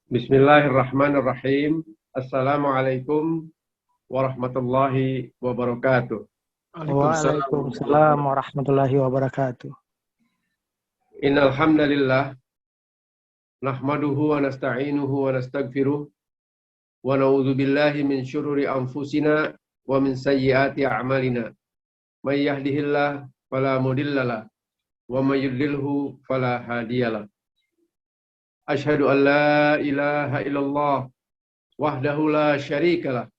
Bismillahirrahmanirrahim. Assalamualaikum warahmatullahi wabarakatuh. Waalaikumsalam warahmatullahi wabarakatuh. Innal hamdalillah nahmaduhu wa nasta'inuhu wa nastaghfiruh wa na'udzu billahi min syururi anfusina wa min sayyiati a'malina. May yahdihillahu fala mudhillalah wa may yudlilhu fala hadiyalah. Asyhadu an la ilaha illallah wahdahu la syarikalah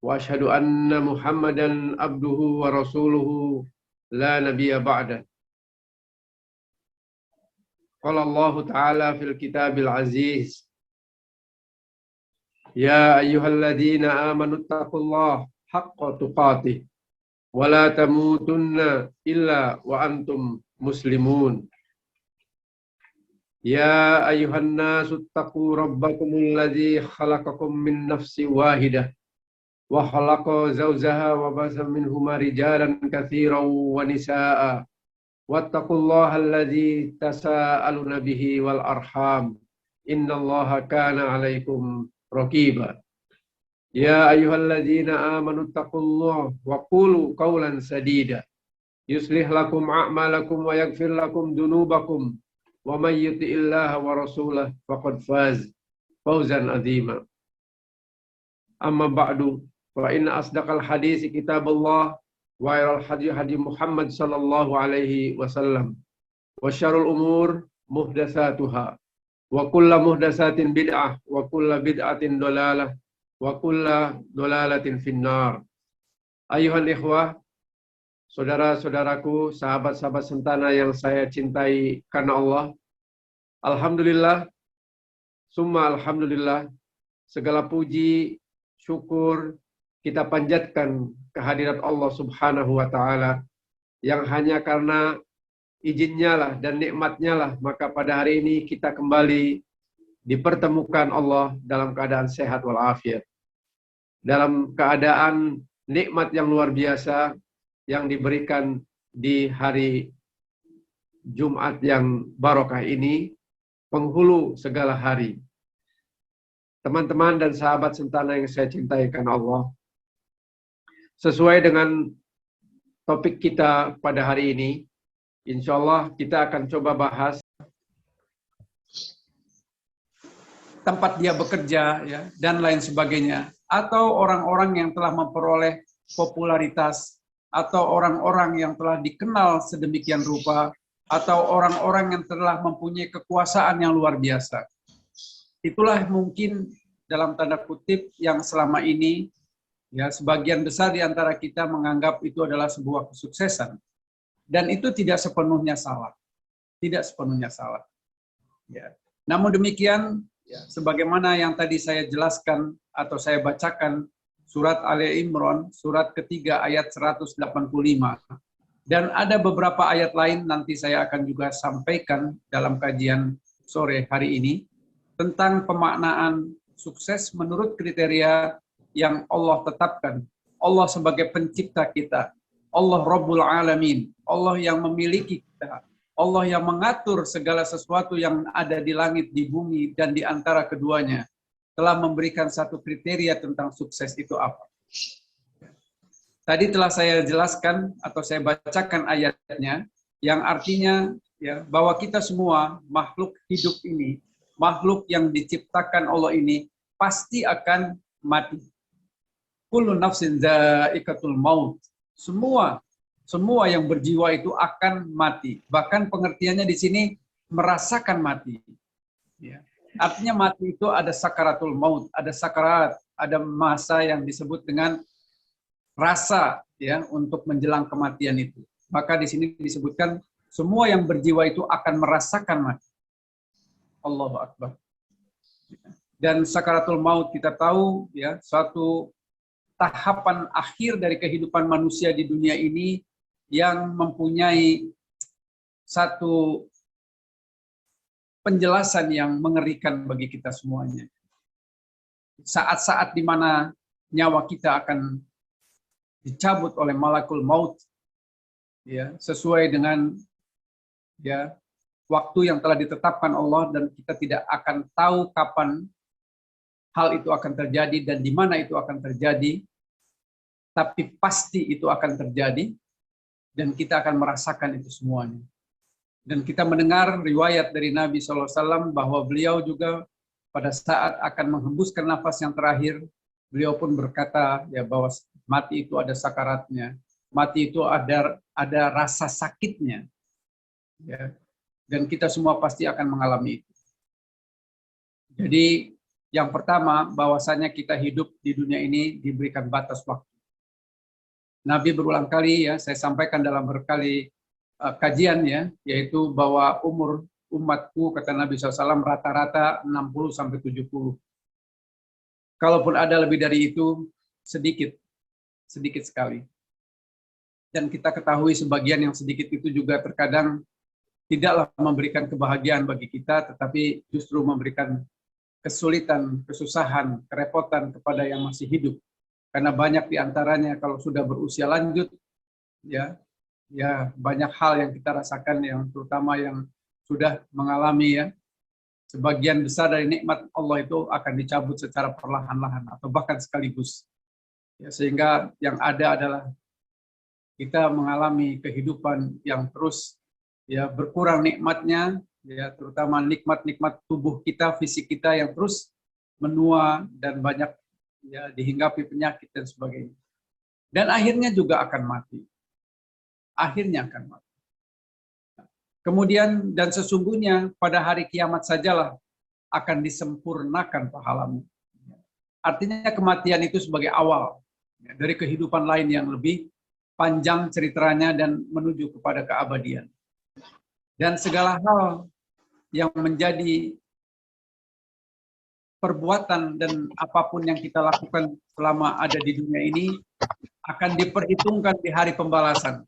wa asyhadu anna Muhammadan abduhu wa rasuluhu la nabiyya ba'da. Qala Allah Ta'ala fil kitabil aziz, ya ayyuhalladzina amanu taqullaha haqqa tuqatih wa la tamutunna illa wa antum muslimun. Ya ayyuhan nasu taqu rabbakumul ladzi khalaqakum min nafsin wahidah wa khalaqa zawjaha wa basa minhuma rijalan katsiran wa nisaa'a wattaqullaha alladzi tasaaluna bihi wal arham innallaha kana 'alaikum raqiba. Ya ayyuhalladzina amanu taqullaha wa qulu qawlan sadida yuslih lakum a'malakum wa yaghfir lakum dunubakum wa may yuti'illaha wa rasulahu faqad faz fawzan 'azima. Amma ba'du, fa inna asdaqal hadits kitabullah wa khairal hadi hadi Muhammad sallallahu alaihi wasallam wa syarrul umur muhdatsatuha wa kullu muhdatsatin bid'ah wa kullu bid'atin dhalalah wa kullu dhalalatin finnar. Ayuhan ikhwah, saudara-saudaraku, sahabat-sahabat sentana yang saya cintai karena Allah, alhamdulillah, summa alhamdulillah, segala puji, syukur kita panjatkan kehadirat Allah Subhanahu wa Ta'ala, yang hanya karena izinnya lah dan nikmatnya lah maka pada hari ini kita kembali dipertemukan Allah dalam keadaan sehat walafiat, dalam keadaan nikmat yang luar biasa yang diberikan di hari Jumat yang barokah ini, penghulu segala hari. Teman-teman dan sahabat sentana yang saya cintai karena Allah, sesuai dengan topik kita pada hari ini, insya Allah kita akan coba bahas tempat dia bekerja, ya, dan lain sebagainya, atau orang-orang yang telah memperoleh popularitas, atau orang-orang yang telah dikenal sedemikian rupa, atau orang-orang yang telah mempunyai kekuasaan yang luar biasa. Itulah mungkin dalam tanda kutip yang selama ini, ya, sebagian besar di antara kita menganggap itu adalah sebuah kesuksesan. Dan itu tidak sepenuhnya salah. Tidak sepenuhnya salah. Ya. Namun demikian, ya, sebagaimana yang tadi saya jelaskan atau saya bacakan, Surat Ali Imran, surat ketiga ayat 185. Dan ada beberapa ayat lain nanti saya akan juga sampaikan dalam kajian sore hari ini tentang pemaknaan sukses menurut kriteria yang Allah tetapkan. Allah sebagai pencipta kita, Allah Rabbul Alamin, Allah yang memiliki kita, Allah yang mengatur segala sesuatu yang ada di langit, di bumi, dan di antara keduanya, telah memberikan satu kriteria tentang sukses itu apa. Tadi telah saya jelaskan atau saya bacakan ayatnya, yang artinya, ya, bahwa kita semua makhluk hidup ini, makhluk yang diciptakan Allah ini pasti akan mati. Kullu nafsin dha'iqatul maut. Semua yang berjiwa itu akan mati. Bahkan pengertiannya di sini merasakan mati. Ya. Artinya mati itu ada sakaratul maut, ada sakarat, ada masa yang disebut dengan rasa, ya, untuk menjelang kematian itu. Maka di sini disebutkan semua yang berjiwa itu akan merasakan mati. Allahu Akbar. Dan sakaratul maut kita tahu, ya, suatu tahapan akhir dari kehidupan manusia di dunia ini yang mempunyai satu penjelasan yang mengerikan bagi kita semuanya. Saat-saat di mana nyawa kita akan dicabut oleh malakul maut, ya, sesuai dengan, ya, waktu yang telah ditetapkan Allah, dan kita tidak akan tahu kapan hal itu akan terjadi dan di mana itu akan terjadi, tapi pasti itu akan terjadi dan kita akan merasakan itu semuanya. Dan kita mendengar riwayat dari Nabi SAW bahwa beliau juga pada saat akan menghembuskan nafas yang terakhir, beliau pun berkata ya bahwa mati itu ada sakaratnya, mati itu ada rasa sakitnya, ya. Dan kita semua pasti akan mengalami itu. Jadi yang pertama, bahwasanya kita hidup di dunia ini diberikan batas waktu. Nabi berulang kali ya, saya sampaikan dalam berkali kajian ya, yaitu bahwa umur umatku, kata Nabi SAW, rata-rata 60-70. Kalaupun ada lebih dari itu, sedikit sekali. Dan kita ketahui sebagian yang sedikit itu juga terkadang tidaklah memberikan kebahagiaan bagi kita, tetapi justru memberikan kesulitan, kesusahan, kerepotan kepada yang masih hidup. Karena banyak diantaranya kalau sudah berusia lanjut, ya banyak hal yang kita rasakan, yang terutama yang sudah mengalami ya, sebagian besar dari nikmat Allah itu akan dicabut secara perlahan-lahan atau bahkan sekaligus. Ya, sehingga yang ada adalah kita mengalami kehidupan yang terus ya berkurang nikmatnya, ya terutama nikmat-nikmat tubuh kita, fisik kita yang terus menua dan banyak ya dihinggapi penyakit dan sebagainya. Dan akhirnya juga akan mati. Akhirnya akan mati. Kemudian dan sesungguhnya pada hari kiamat sajalah akan disempurnakan pahalamu. Artinya kematian itu sebagai awal dari kehidupan lain yang lebih panjang ceritanya dan menuju kepada keabadian. Dan segala hal yang menjadi perbuatan dan apapun yang kita lakukan selama ada di dunia ini akan diperhitungkan di hari pembalasan.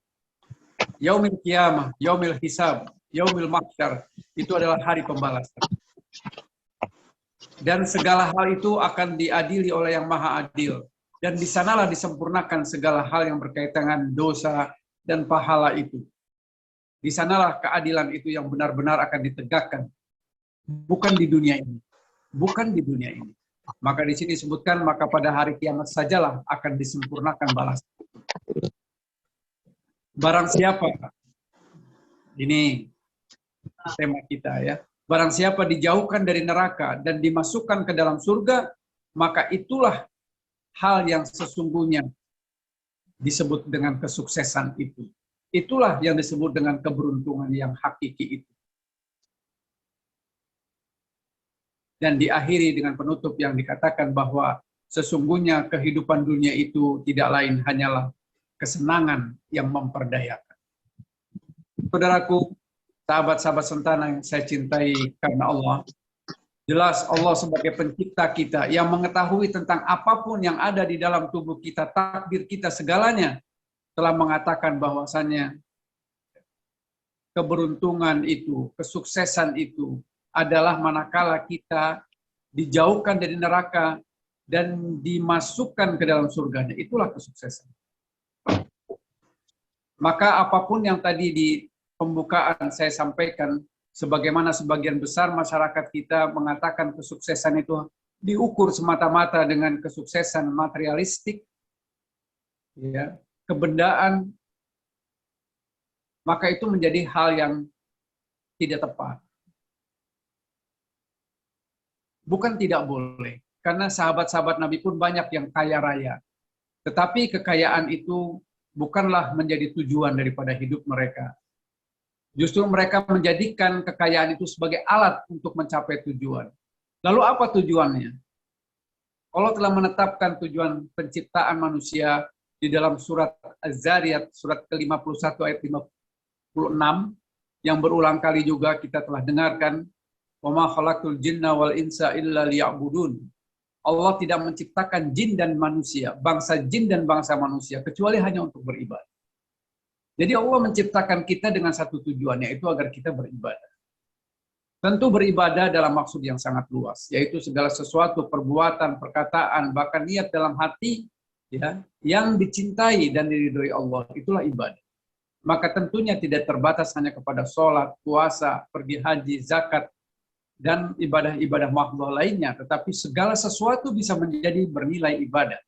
Yaumil Qiyamah, Yaumil Hisab, Yaumil Mahsyar, itu adalah hari pembalasan. Dan segala hal itu akan diadili oleh Yang Maha Adil. Dan di sanalah disempurnakan segala hal yang berkaitan dengan dosa dan pahala itu. Di sanalah keadilan itu yang benar-benar akan ditegakkan. Bukan di dunia ini. Bukan di dunia ini. Maka di sini disebutkan, maka pada hari kiamat sajalah akan disempurnakan balasan. Barang siapa, ini tema kita ya, barang siapa dijauhkan dari neraka dan dimasukkan ke dalam surga, maka itulah hal yang sesungguhnya disebut dengan kesuksesan itu. Itulah yang disebut dengan keberuntungan yang hakiki itu. Dan diakhiri dengan penutup yang dikatakan bahwa sesungguhnya kehidupan dunia itu tidak lain hanyalah kesenangan yang memperdayakan. Saudaraku, sahabat-sahabat sentana yang saya cintai karena Allah, jelas Allah sebagai pencipta kita yang mengetahui tentang apapun yang ada di dalam tubuh kita, takdir kita, segalanya, telah mengatakan bahwasannya keberuntungan itu, kesuksesan itu adalah manakala kita dijauhkan dari neraka dan dimasukkan ke dalam surganya. Itulah kesuksesan. Maka apapun yang tadi di pembukaan saya sampaikan, sebagaimana sebagian besar masyarakat kita mengatakan kesuksesan itu diukur semata-mata dengan kesuksesan materialistik, ya, kebendaan, maka itu menjadi hal yang tidak tepat. Bukan tidak boleh, karena sahabat-sahabat Nabi pun banyak yang kaya raya. Tetapi kekayaan itu bukanlah menjadi tujuan daripada hidup mereka. Justru mereka menjadikan kekayaan itu sebagai alat untuk mencapai tujuan. Lalu apa tujuannya? Allah telah menetapkan tujuan penciptaan manusia di dalam surat Az-Zariyat, surat ke-51 ayat 56, yang berulang kali juga kita telah dengarkan, wa ma khalaqtul jinna wal insa illa liya'budun. Allah tidak menciptakan jin dan manusia, bangsa jin dan bangsa manusia, kecuali hanya untuk beribadah. Jadi Allah menciptakan kita dengan satu tujuan, yaitu agar kita beribadah. Tentu beribadah dalam maksud yang sangat luas, yaitu segala sesuatu, perbuatan, perkataan, bahkan niat dalam hati, ya, yang dicintai dan diridhoi Allah, itulah ibadah. Maka tentunya tidak terbatas hanya kepada sholat, puasa, pergi haji, zakat, dan ibadah-ibadah mahdhah lainnya, tetapi segala sesuatu bisa menjadi bernilai ibadah.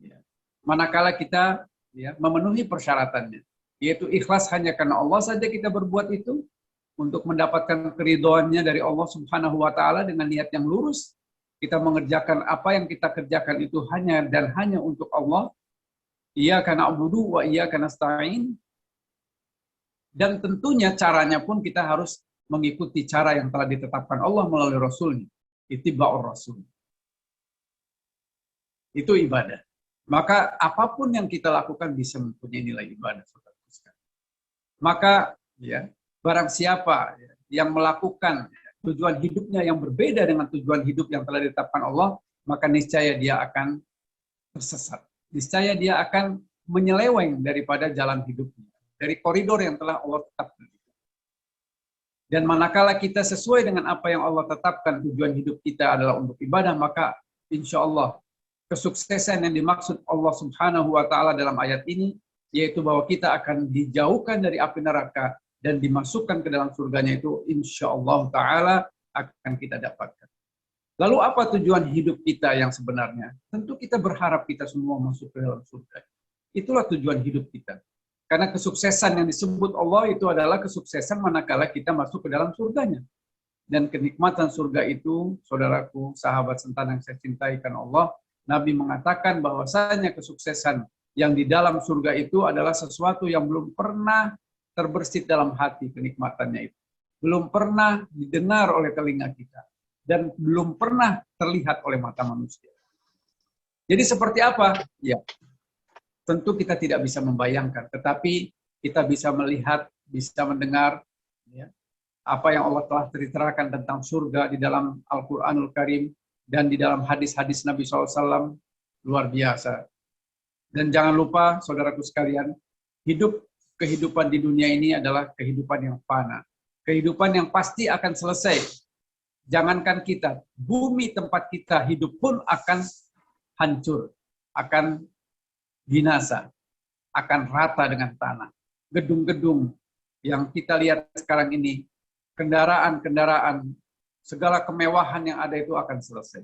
Ya. Manakala kita memenuhi persyaratannya, yaitu ikhlas hanya karena Allah saja kita berbuat itu, untuk mendapatkan keridhoannya dari Allah Subhanahu wa Ta'ala dengan niat yang lurus, kita mengerjakan apa yang kita kerjakan itu hanya dan hanya untuk Allah. Iyyaka na'budu wa iyyaka nasta'in. Dan tentunya caranya pun kita harus mengikuti cara yang telah ditetapkan Allah melalui Rasulnya. Ittiba'ur Rasul. Itu ibadah. Maka apapun yang kita lakukan bisa mempunyai nilai ibadah. Maka barang siapa yang melakukan tujuan hidupnya yang berbeda dengan tujuan hidup yang telah ditetapkan Allah, maka niscaya dia akan tersesat. Niscaya dia akan menyeleweng daripada jalan hidupnya, dari koridor yang telah Allah tetapkan. Dan manakala kita sesuai dengan apa yang Allah tetapkan, tujuan hidup kita adalah untuk ibadah, maka insya Allah kesuksesan yang dimaksud Allah Subhanahu wa Ta'ala dalam ayat ini, yaitu bahwa kita akan dijauhkan dari api neraka dan dimasukkan ke dalam surganya, itu insya Allah Ta'ala akan kita dapatkan. Lalu apa tujuan hidup kita yang sebenarnya? Tentu kita berharap kita semua masuk ke dalam surga. Itulah tujuan hidup kita. Karena kesuksesan yang disebut Allah itu adalah kesuksesan manakala kita masuk ke dalam surganya. Dan kenikmatan surga itu, saudaraku, sahabat sentan yang saya cintai karena Allah, Nabi mengatakan bahwasanya kesuksesan yang di dalam surga itu adalah sesuatu yang belum pernah terbersit dalam hati kenikmatannya itu. Belum pernah didengar oleh telinga kita. Dan belum pernah terlihat oleh mata manusia. Jadi seperti apa? Ya, tentu kita tidak bisa membayangkan. Tetapi kita bisa melihat, bisa mendengar apa yang Allah telah ceritakan tentang surga di dalam Al-Quranul Karim dan di dalam hadis-hadis Nabi SAW. Luar biasa. Dan jangan lupa, saudaraku sekalian, kehidupan di dunia ini adalah kehidupan yang fana. Kehidupan yang pasti akan selesai. Jangankan kita, bumi tempat kita hidup pun akan hancur, akan binasa, akan rata dengan tanah. Gedung-gedung yang kita lihat sekarang ini, kendaraan-kendaraan, segala kemewahan yang ada itu akan selesai.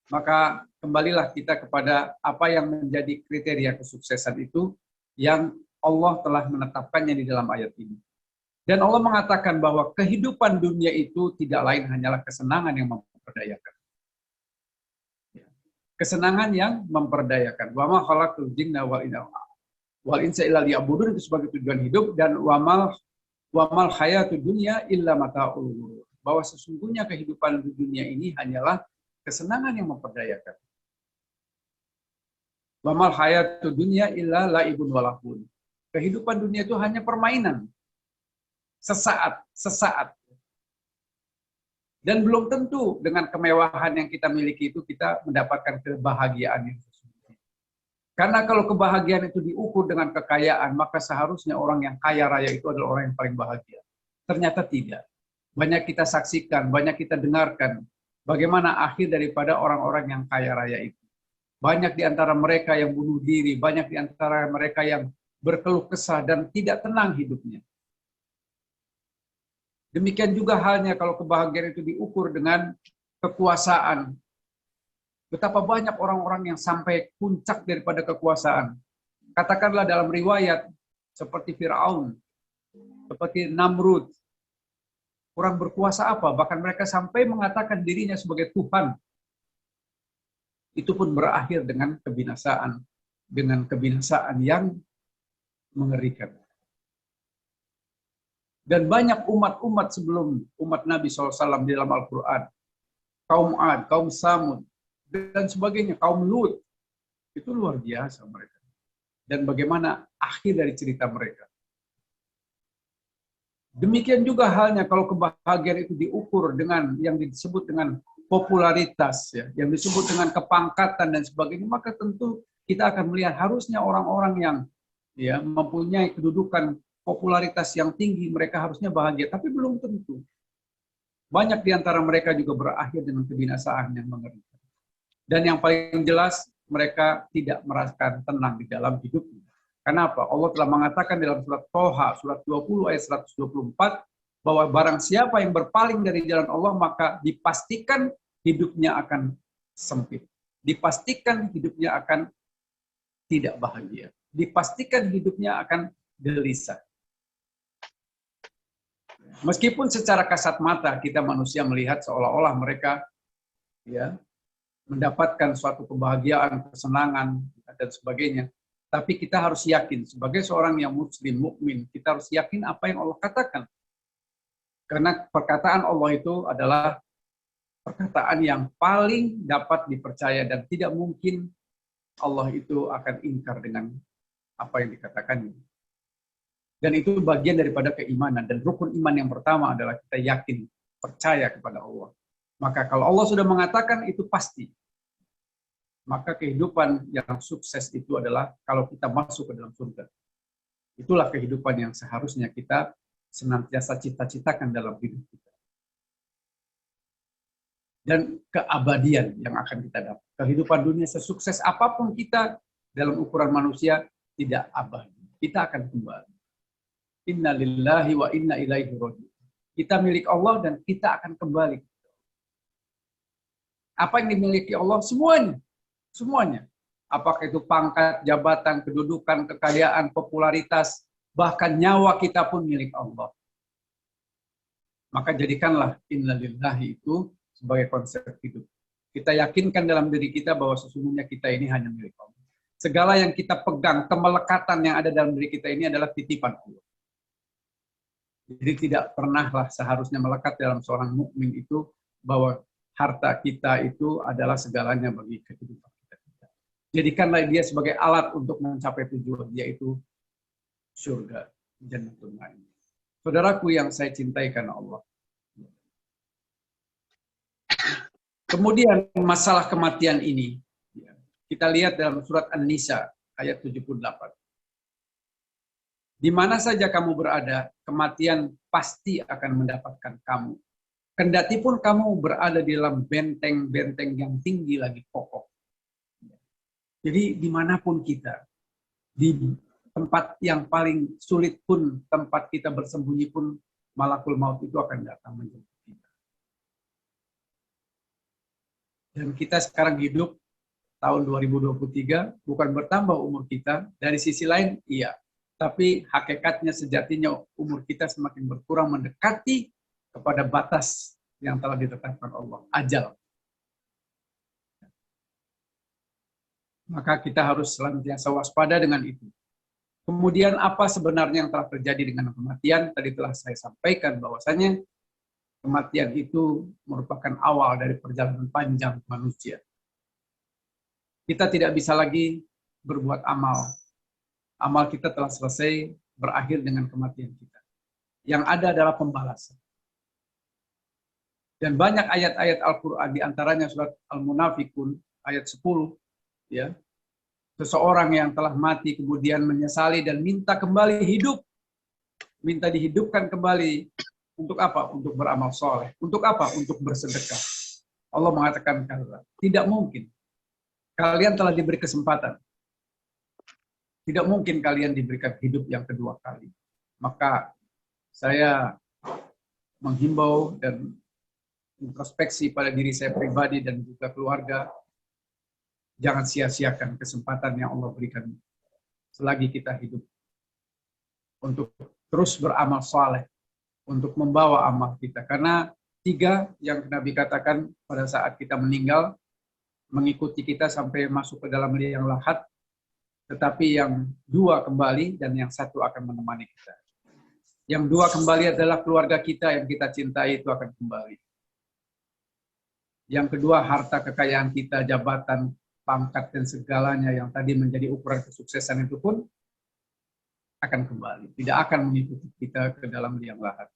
Maka kembalilah kita kepada apa yang menjadi kriteria kesuksesan itu yang Allah telah menetapkannya di dalam ayat ini. Dan Allah mengatakan bahwa kehidupan dunia itu tidak lain hanyalah kesenangan yang memperdayakan. Kesenangan yang memperdayakan. Wa ma khalaqtul jinna wal insa illa liya'budun, itu sebagai tujuan hidup, dan wamal hayatud dunya illa mata'ul ghurur. Bahwa sesungguhnya kehidupan di dunia ini hanyalah kesenangan yang memperdayakan. Wamal hayatud dunya illa la'ibun walahun. Kehidupan dunia itu hanya permainan. Sesaat. Dan belum tentu dengan kemewahan yang kita miliki itu kita mendapatkan kebahagiaan yang sesungguhnya. Karena kalau kebahagiaan itu diukur dengan kekayaan, maka seharusnya orang yang kaya raya itu adalah orang yang paling bahagia. Ternyata tidak. Banyak kita saksikan, banyak kita dengarkan bagaimana akhir daripada orang-orang yang kaya raya itu. Banyak di antara mereka yang bunuh diri, banyak di antara mereka yang berkeluh kesah dan tidak tenang hidupnya. Demikian juga halnya kalau kebahagiaan itu diukur dengan kekuasaan. Betapa banyak orang-orang yang sampai puncak daripada kekuasaan. Katakanlah dalam riwayat seperti Fir'aun, seperti Namrud. Kurang berkuasa apa? Bahkan mereka sampai mengatakan dirinya sebagai Tuhan. Itu pun berakhir dengan kebinasaan. Dengan kebinasaan yang mengerikan. Dan banyak umat-umat sebelum umat Nabi SAW di dalam Al-Quran. Kaum Ad, kaum Samud, dan sebagainya. Kaum Lut. Itu luar biasa mereka. Dan bagaimana akhir dari cerita mereka. Demikian juga halnya kalau kebahagiaan itu diukur dengan yang disebut dengan popularitas, yang disebut dengan kepangkatan dan sebagainya, maka tentu kita akan melihat harusnya orang-orang yang mempunyai kedudukan popularitas yang tinggi, mereka harusnya bahagia, tapi belum tentu. Banyak di antara mereka juga berakhir dengan kebinasaan yang mengerikan. Dan yang paling jelas, mereka tidak merasakan tenang di dalam hidupnya. Kenapa? Allah telah mengatakan dalam surat Toha, surat 20 ayat 124, bahwa barang siapa yang berpaling dari jalan Allah, maka dipastikan hidupnya akan sempit. Dipastikan hidupnya akan tidak bahagia. Dipastikan hidupnya akan gelisah. Meskipun secara kasat mata kita manusia melihat seolah-olah mereka ya mendapatkan suatu kebahagiaan, kesenangan dan sebagainya. Tapi kita harus yakin sebagai seorang yang muslim, mukmin, kita harus yakin apa yang Allah katakan. Karena perkataan Allah itu adalah perkataan yang paling dapat dipercaya dan tidak mungkin Allah itu akan ingkar dengan apa yang dikatakannya. Dan itu bagian daripada keimanan. Dan rukun iman yang pertama adalah kita yakin, percaya kepada Allah. Maka kalau Allah sudah mengatakan itu pasti. Maka kehidupan yang sukses itu adalah kalau kita masuk ke dalam surga. Itulah kehidupan yang seharusnya kita senantiasa cita-citakan dalam hidup kita. Dan keabadian yang akan kita dapat. Kehidupan dunia sesukses apapun kita dalam ukuran manusia tidak abadi. Kita akan kembali. Inna lillahi wa inna ilaihi raji'un. Kita milik Allah dan kita akan kembali. Apa yang dimiliki Allah? Semuanya. Semuanya. Apakah itu pangkat, jabatan, kedudukan, kekayaan, popularitas, bahkan nyawa kita pun milik Allah. Maka jadikanlah inna lillahi itu sebagai konsep hidup. Kita yakinkan dalam diri kita bahwa sesungguhnya kita ini hanya milik Allah. Segala yang kita pegang, kemelekatan yang ada dalam diri kita ini adalah titipan Allah. Jadi tidak pernahlah seharusnya melekat dalam seorang mukmin itu bahwa harta kita itu adalah segalanya bagi kehidupan kita. Jadikanlah dia sebagai alat untuk mencapai tujuan, yaitu surga, jannatul ma'in. Saudaraku yang saya cintai karena Allah. Kemudian masalah kematian ini, kita lihat dalam surat An-Nisa ayat 78. Di mana saja kamu berada, kematian pasti akan mendapatkan kamu. Kendati pun kamu berada di dalam benteng-benteng yang tinggi lagi kokoh. Jadi dimanapun kita, di tempat yang paling sulit pun, tempat kita bersembunyi pun, malakul maut itu akan datang menjemput kita. Dan kita sekarang hidup tahun 2023, bukan bertambah umur kita, dari sisi lain iya. Tapi hakikatnya sejatinya umur kita semakin berkurang mendekati kepada batas yang telah ditetapkan Allah, ajal. Maka kita harus senantiasa waspada dengan itu. Kemudian apa sebenarnya yang telah terjadi dengan kematian? Tadi telah saya sampaikan bahwasanya kematian itu merupakan awal dari perjalanan panjang manusia. Kita tidak bisa lagi berbuat amal. Amal kita telah selesai, berakhir dengan kematian kita. Yang ada adalah pembalasan. Dan banyak ayat-ayat Al-Quran, diantaranya surat Al-Munafikun, ayat 10, ya, seseorang yang telah mati kemudian menyesali dan minta kembali hidup, minta dihidupkan kembali. Untuk apa? Untuk beramal soleh. Untuk apa? Untuk bersedekah. Allah mengatakan, tidak mungkin. Kalian telah diberi kesempatan. Tidak mungkin kalian diberikan hidup yang kedua kali. Maka saya menghimbau dan introspeksi pada diri saya pribadi dan juga keluarga, jangan sia-siakan kesempatan yang Allah berikan selagi kita hidup untuk terus beramal saleh, untuk membawa amal kita. Karena 3 yang Nabi katakan pada saat kita meninggal mengikuti kita sampai masuk ke dalam liang lahat, tetapi yang 2 kembali dan yang 1 akan menemani kita. Yang 2 kembali adalah keluarga kita yang kita cintai itu akan kembali. Yang kedua, harta kekayaan kita, jabatan, pangkat, dan segalanya yang tadi menjadi ukuran kesuksesan itu pun akan kembali. Tidak akan mengikuti kita ke dalam liang lahat.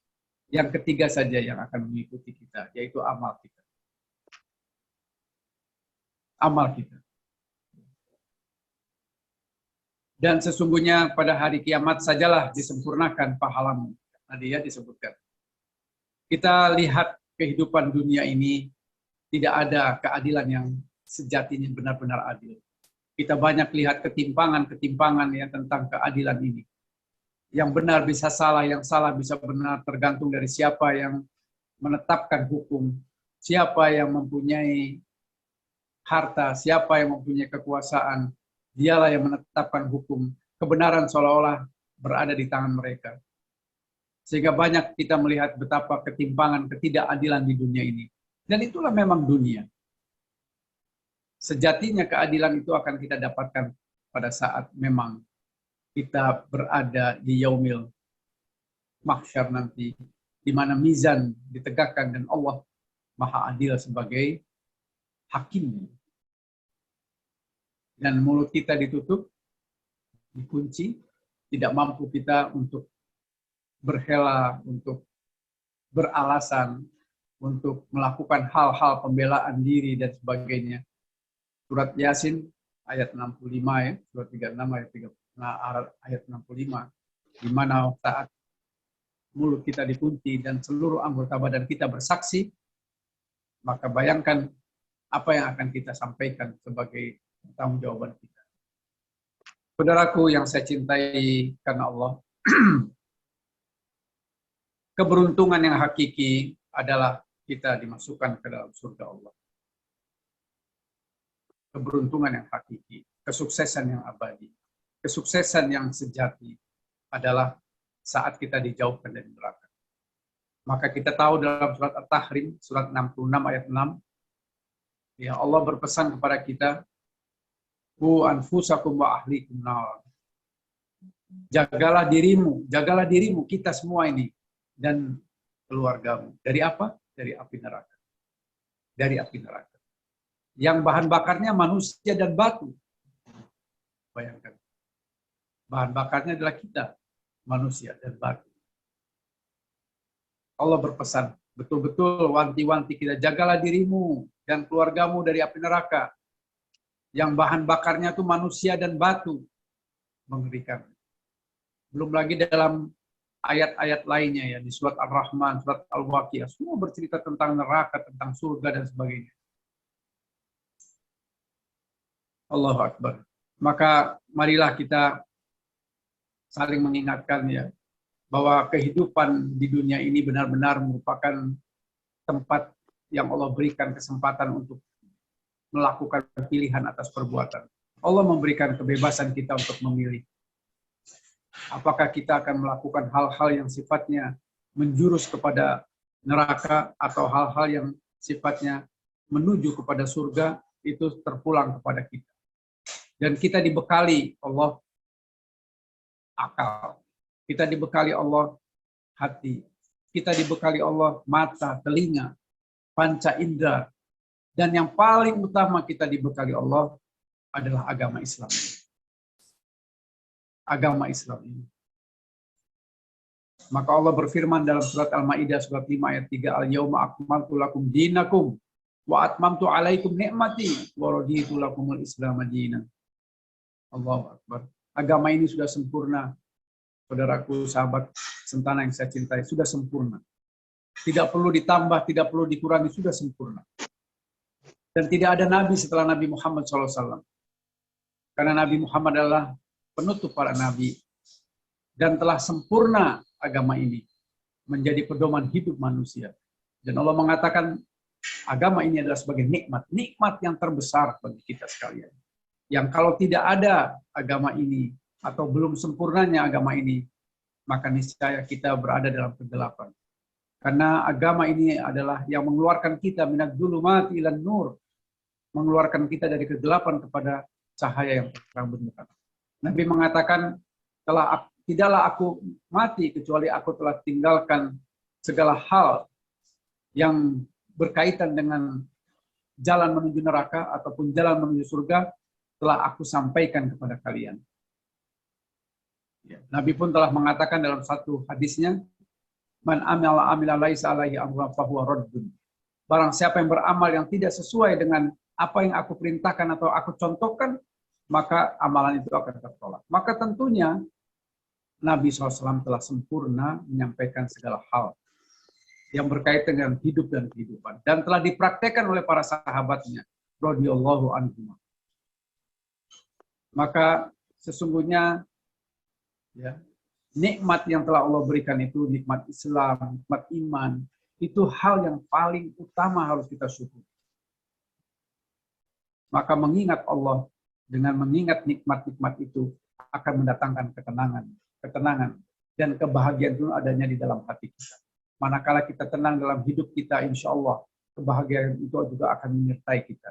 Yang ketiga saja yang akan mengikuti kita, yaitu amal kita. Amal kita. Dan sesungguhnya pada hari kiamat sajalah disempurnakan pahalamu. Tadi ya disebutkan. Kita lihat kehidupan dunia ini, tidak ada keadilan yang sejatinya benar-benar adil. Kita banyak lihat ketimpangan-ketimpangan ya tentang keadilan ini. Yang benar bisa salah, yang salah bisa benar, tergantung dari siapa yang menetapkan hukum, siapa yang mempunyai harta, siapa yang mempunyai kekuasaan, dialah yang menetapkan hukum. Kebenaran seolah-olah berada di tangan mereka. Sehingga banyak kita melihat betapa ketimpangan, ketidakadilan di dunia ini. Dan itulah memang dunia. Sejatinya keadilan itu akan kita dapatkan pada saat memang kita berada di yaumil mahsyar nanti, di mana mizan ditegakkan dan Allah Maha Adil sebagai hakim. Dan mulut kita ditutup, dikunci, tidak mampu kita untuk berhela, untuk beralasan, untuk melakukan hal-hal pembelaan diri dan sebagainya. Surat Yasin ayat 65 ya, surat 36 ayat 65, di mana saat mulut kita dikunci dan seluruh anggota badan kita bersaksi, maka bayangkan apa yang akan kita sampaikan sebagai tanggung jawaban kita. Saudaraku yang saya cintai karena Allah, keberuntungan yang hakiki adalah kita dimasukkan ke dalam surga Allah. Keberuntungan yang hakiki, kesuksesan yang abadi, kesuksesan yang sejati adalah saat kita dijauhkan dari neraka. Maka kita tahu dalam surat At-Tahrim, surat 66 ayat 6, ya Allah berpesan kepada kita, "Qu anfusakum wa ahlikum nar." Jagalah dirimu kita semua ini dan keluargamu. Dari apa? Dari api neraka. Dari api neraka. Yang bahan bakarnya manusia dan batu. Bayangkan. Bahan bakarnya adalah kita, manusia dan batu. Allah berpesan, betul-betul wanti-wanti kita, jagalah dirimu dan keluargamu dari api neraka. Yang bahan bakarnya itu manusia dan batu. Mengerikan. Belum lagi dalam ayat-ayat lainnya ya, di surat Ar-Rahman, surat Al-Waqiah, semua bercerita tentang neraka, tentang surga dan sebagainya. Allahu Akbar. Maka marilah kita saling mengingatkan ya, bahwa kehidupan di dunia ini benar-benar merupakan tempat yang Allah berikan kesempatan untuk melakukan pilihan atas perbuatan. Allah memberikan kebebasan kita untuk memilih. Apakah kita akan melakukan hal-hal yang sifatnya menjurus kepada neraka atau hal-hal yang sifatnya menuju kepada surga, itu terpulang kepada kita. Dan kita dibekali Allah akal. Kita dibekali Allah hati. Kita dibekali Allah mata, telinga, panca indera. Dan yang paling utama kita dibekali Allah adalah agama Islam. Agama Islam ini. Maka Allah berfirman dalam surat Al-Maidah surat 5 ayat 3, "Al-yauma akmaltu lakum dinakum wa atmamtu alaikum ni'mati wa raditu lakumul Islam dinan." Allahu Akbar. Agama ini sudah sempurna. Saudaraku, sahabat sentana yang saya cintai, sudah sempurna. Tidak perlu ditambah, tidak perlu dikurangi, sudah sempurna. Dan tidak ada nabi setelah Nabi Muhammad SAW. Karena Nabi Muhammad adalah penutup para nabi. Dan telah sempurna agama ini menjadi pedoman hidup manusia. Dan Allah mengatakan agama ini adalah sebagai nikmat. Nikmat yang terbesar bagi kita sekalian. Yang kalau tidak ada agama ini, atau belum sempurnanya agama ini, maka niscaya kita berada dalam kegelapan. Karena agama ini adalah yang mengeluarkan kita minad dzulumati ilan nur, mengeluarkan kita dari kegelapan kepada cahaya yang terang benderang. Nabi mengatakan, tidaklah aku mati kecuali aku telah tinggalkan segala hal yang berkaitan dengan jalan menuju neraka ataupun jalan menuju surga, telah aku sampaikan kepada kalian. Ya, Nabi pun telah mengatakan dalam satu hadisnya, "Man amila laisa alaihi amrun fahuwa raddun." Barang siapa yang beramal yang tidak sesuai dengan apa yang aku perintahkan atau aku contohkan, maka amalan itu akan tertolak. Maka tentunya Nabi SAW telah sempurna menyampaikan segala hal yang berkaitan dengan hidup dan kehidupan, dan telah dipraktekkan oleh para sahabatnya radhiyallahu anhum. Maka sesungguhnya ya, nikmat yang telah Allah berikan itu, nikmat Islam, nikmat iman, itu hal yang paling utama harus kita syukuri. Maka mengingat Allah dengan mengingat nikmat-nikmat itu akan mendatangkan ketenangan dan kebahagiaan itu adanya di dalam hati kita. Manakala kita tenang dalam hidup kita, insya Allah kebahagiaan itu juga akan menyertai kita.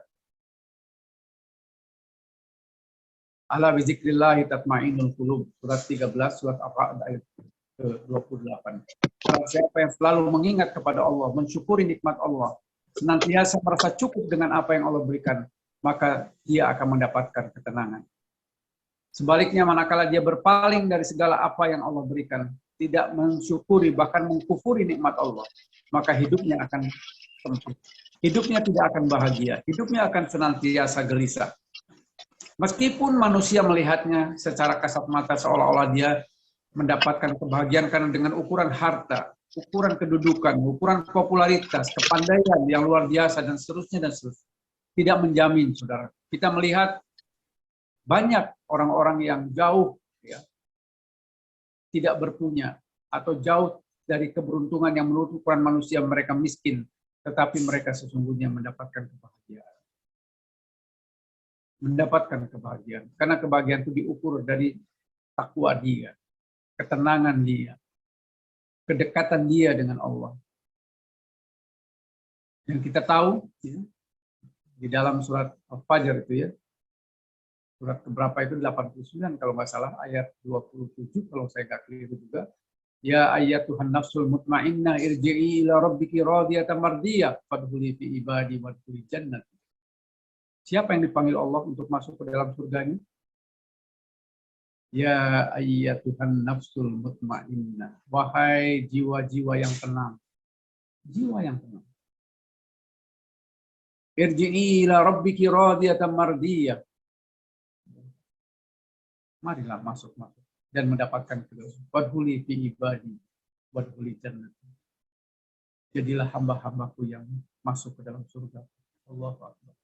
Ala bizikrillahi tatma'innul qulub, surat 13, surat Al-Ra'd ayat ke-28. Siapa yang selalu mengingat kepada Allah, mensyukuri nikmat Allah, senantiasa merasa cukup dengan apa yang Allah berikan, maka dia akan mendapatkan ketenangan. Sebaliknya, manakala dia berpaling dari segala apa yang Allah berikan, tidak mensyukuri, bahkan mengkufuri nikmat Allah, maka hidupnya akan sempit. Hidupnya tidak akan bahagia, hidupnya akan senantiasa gelisah. Meskipun manusia melihatnya secara kasat mata seolah-olah dia mendapatkan kebahagiaan karena dengan ukuran harta, ukuran kedudukan, ukuran popularitas, kepandaian yang luar biasa, dan seterusnya dan seterusnya. Tidak menjamin, saudara. Kita melihat banyak orang-orang yang jauh ya, tidak berpunya atau jauh dari keberuntungan yang menurut ukuran manusia mereka miskin, tetapi mereka sesungguhnya mendapatkan kebahagiaan. Mendapatkan kebahagiaan. Karena kebahagiaan itu diukur dari takwa dia, ketenangan dia, kedekatan dia dengan Allah. Dan kita tahu ya, di dalam surat Al-Fajr itu ya, surat keberapa itu 89 kalau nggak salah, ayat 27 kalau saya nggak keliru juga. Ya ayyatuhan nafsul mutmainnah irji'i ila rabbiki radiyatan mardiyah fadkhuli fi ibadi wadkhuli jannati. Siapa yang dipanggil Allah untuk masuk ke dalam surganya? Ya ayyatuhan nafsul mutmainnah. Wahai jiwa-jiwa yang tenang. Jiwa yang tenang. Irji'i ila rabbiki radiyatan mardiyah. Marilah masuk dan mendapatkan kebebasan. Wadkhuli fi ibadi wadkhuli jannati. Jadilah hamba-hambaku yang masuk ke dalam surga. Allahu Akbar.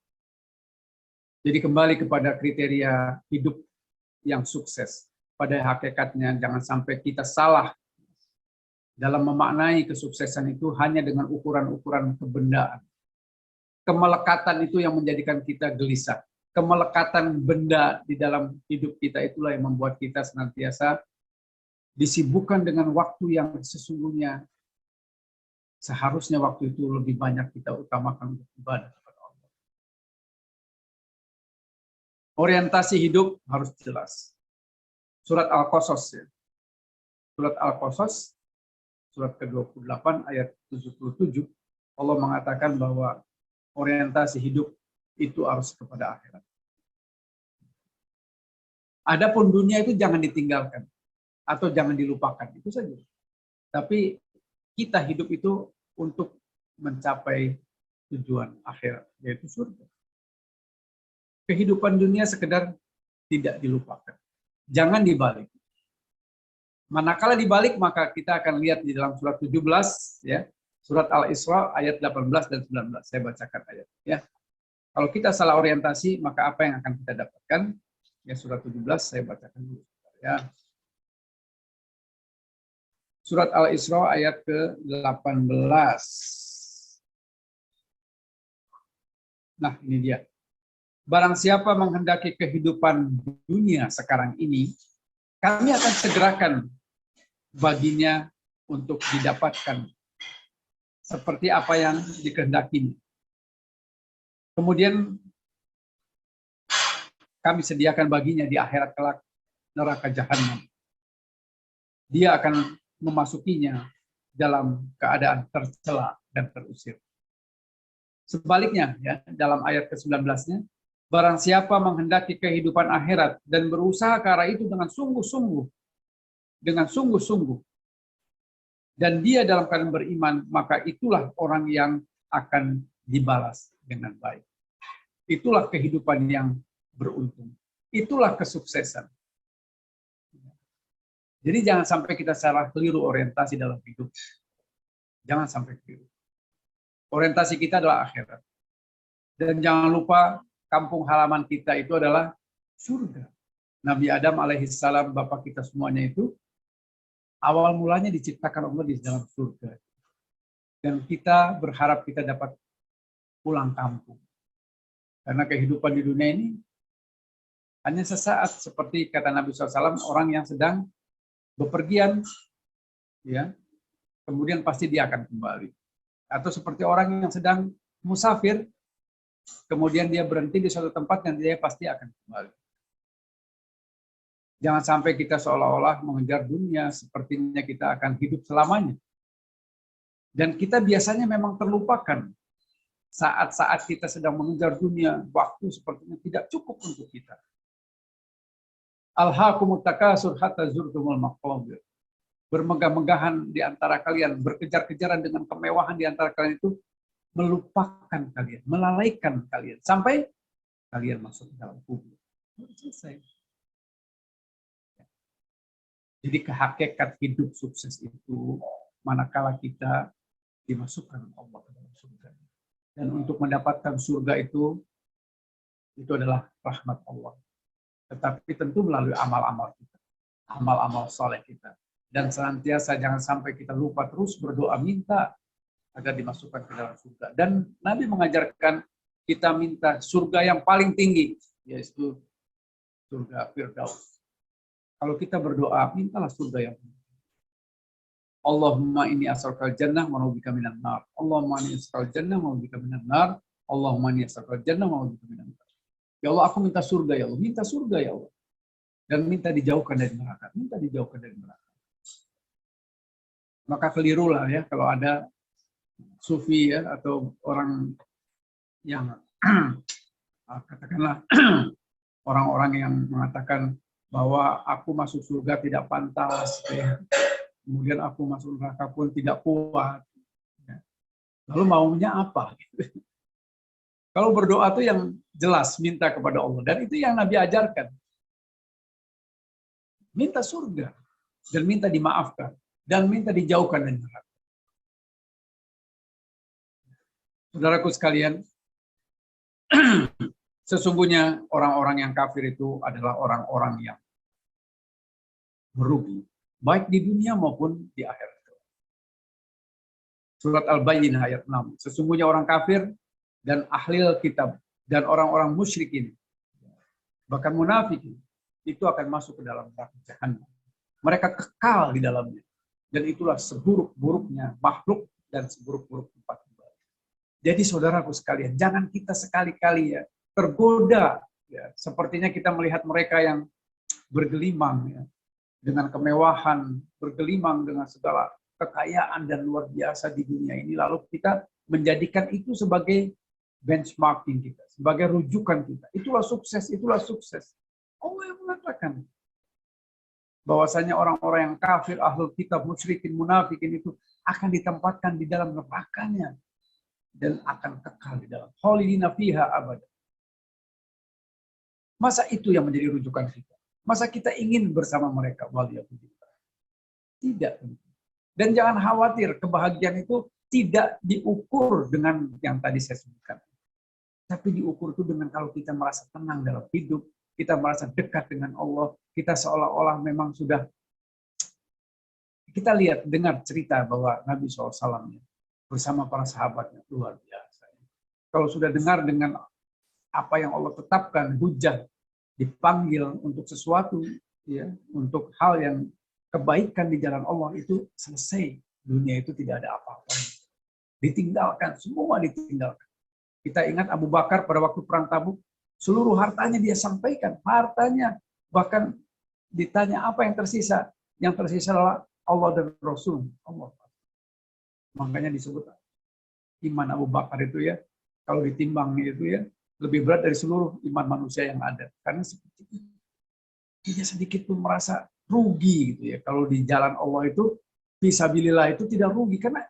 Jadi kembali kepada kriteria hidup yang sukses. Pada hakikatnya jangan sampai kita salah dalam memaknai kesuksesan itu hanya dengan ukuran-ukuran kebendaan. Kemelekatan itu yang menjadikan kita gelisah. Kemelekatan benda di dalam hidup kita itulah yang membuat kita senantiasa disibukkan dengan waktu yang sesungguhnya seharusnya waktu itu lebih banyak kita utamakan untuk ibadah. Orientasi hidup harus jelas. Surat Al-Qasas ya. Surat Al-Qasas, surat ke-28 ayat 77, Allah mengatakan bahwa orientasi hidup itu harus kepada akhirat. Adapun dunia itu jangan ditinggalkan atau jangan dilupakan, itu saja. Tapi kita hidup itu untuk mencapai tujuan akhirat, yaitu surga. Kehidupan dunia sekedar tidak dilupakan. Jangan dibalik. Manakala dibalik, maka kita akan lihat di dalam surat 17, ya, surat Al-Isra ayat 18 dan 19. Saya bacakan ayat. Ya. Kalau kita salah orientasi, maka apa yang akan kita dapatkan? Ya, surat 17 saya bacakan dulu. Ya. Surat Al-Isra ayat ke-18. Nah, ini dia. Barang siapa menghendaki kehidupan dunia sekarang ini, kami akan segerakan baginya untuk didapatkan seperti apa yang dikehendakinya. Kemudian kami sediakan baginya di akhirat kelak neraka jahanam. Dia akan memasukinya dalam keadaan tercela dan terusir. Sebaliknya, ya, dalam ayat ke-19-nya, barang siapa menghendaki kehidupan akhirat dan berusaha ke arah itu dengan sungguh-sungguh, dan dia dalam keadaan beriman, maka itulah orang yang akan dibalas dengan baik. Itulah kehidupan yang beruntung. Itulah kesuksesan. Jadi jangan sampai kita salah keliru orientasi dalam hidup. Jangan sampai keliru. Orientasi kita adalah akhirat. Dan jangan lupa kampung halaman kita itu adalah surga. Nabi Adam alaihissalam, bapak kita semuanya itu, awal mulanya diciptakan Allah di dalam surga. Dan kita berharap kita dapat pulang kampung. Karena kehidupan di dunia ini hanya sesaat, seperti kata Nabi SAW, orang yang sedang bepergian, ya, kemudian pasti dia akan kembali. Atau seperti orang yang sedang musafir, kemudian dia berhenti di suatu tempat dan dia pasti akan kembali. Jangan sampai kita seolah-olah mengejar dunia, sepertinya kita akan hidup selamanya. Dan kita biasanya memang terlupakan. Saat-saat kita sedang mengejar dunia, waktu sepertinya tidak cukup untuk kita. Alhaakumut takasur hatta zurtumul maqabir. Bermegah-megahan di antara kalian, berkejar-kejaran dengan kemewahan di antara kalian itu melupakan kalian, melalaikan kalian sampai kalian masuk ke dalam kubur. Selesai. Jadi hakikat hidup sukses itu manakala kita dimasukkan Allah ke dalam surga. Dan untuk mendapatkan surga itu adalah rahmat Allah. Tetapi tentu melalui amal-amal kita, amal-amal soleh kita. Dan senantiasa jangan sampai kita lupa terus berdoa minta agar dimasukkan ke dalam surga. Dan Nabi mengajarkan kita minta surga yang paling tinggi, yaitu surga Firdaus. Kalau kita berdoa, mintalah surga yang tinggi. Allahumma inni as'alukal jannah wa na'udzubika minan nar. Allahumma inni as'alukal jannah wa na'udzubika minan nar. Allahumma inni as'alukal jannah wa na'udzubika minan nar. Ya Allah, aku minta surga ya Allah, minta surga ya Allah. Dan minta dijauhkan dari neraka, minta dijauhkan dari neraka. Maka kelirulah ya kalau ada sufi ya atau orang yang katakanlah orang-orang yang mengatakan bahwa aku masuk surga tidak pantas, ya. Kemudian aku masuk neraka pun tidak kuat. Ya. Lalu maunya apa? Kalau berdoa itu yang jelas minta kepada Allah, dan itu yang Nabi ajarkan. Minta surga dan minta dimaafkan dan minta dijauhkan dari neraka. Saudaraku sekalian, sesungguhnya orang-orang yang kafir itu adalah orang-orang yang merugi, baik di dunia maupun di akhirat. Surat Al-Bayyinah ayat 6. Sesungguhnya orang kafir dan ahli kitab dan orang-orang musyrikin, bahkan munafikin, itu akan masuk ke dalam neraka jahanam. Mereka kekal di dalamnya. Dan itulah seburuk-buruknya makhluk dan seburuk-buruk tempat kembali. Jadi saudaraku sekalian, jangan kita sekali-kali ya tergoda. Ya, sepertinya kita melihat mereka yang bergelimang ya, dengan kemewahan, bergelimang dengan segala kekayaan dan luar biasa di dunia ini. Lalu kita menjadikan itu sebagai benchmarking kita, sebagai rujukan kita. Itulah sukses, itulah sukses. Allah yang mengatakan bahwasanya orang-orang yang kafir, ahlul kitab, musyrikin, munafikin itu akan ditempatkan di dalam nerakanya dan akan kekal di dalam khalidina fiha abada. Masa itu yang menjadi rujukan kita? Masa kita ingin bersama mereka? Waliyahudillah. Tidak. Dan jangan khawatir, kebahagiaan itu tidak diukur dengan yang tadi saya sebutkan. Tapi diukur itu dengan kalau kita merasa tenang dalam hidup, kita merasa dekat dengan Allah, kita seolah-olah memang sudah, kita lihat, dengar cerita bahwa Nabi SAW bersama para sahabatnya, luar biasa. Kalau sudah dengar dengan apa yang Allah tetapkan, hujah, dipanggil untuk sesuatu, ya, untuk hal yang kebaikan di jalan Allah, itu selesai. Dunia itu tidak ada apa-apa. Ditinggalkan, semua ditinggalkan. Kita ingat Abu Bakar pada waktu perang Tabuk, seluruh hartanya dia sampaikan, hartanya, bahkan ditanya apa yang tersisa. Yang tersisa adalah Allah dan Rasul. Allah. Makanya disebut iman Abu Bakar itu ya, kalau ditimbang itu ya, lebih berat dari seluruh iman manusia yang ada. Karena seperti itu. Dia sedikit pun merasa rugi gitu ya. Kalau di jalan Allah itu, fisabilillah itu tidak rugi. Karena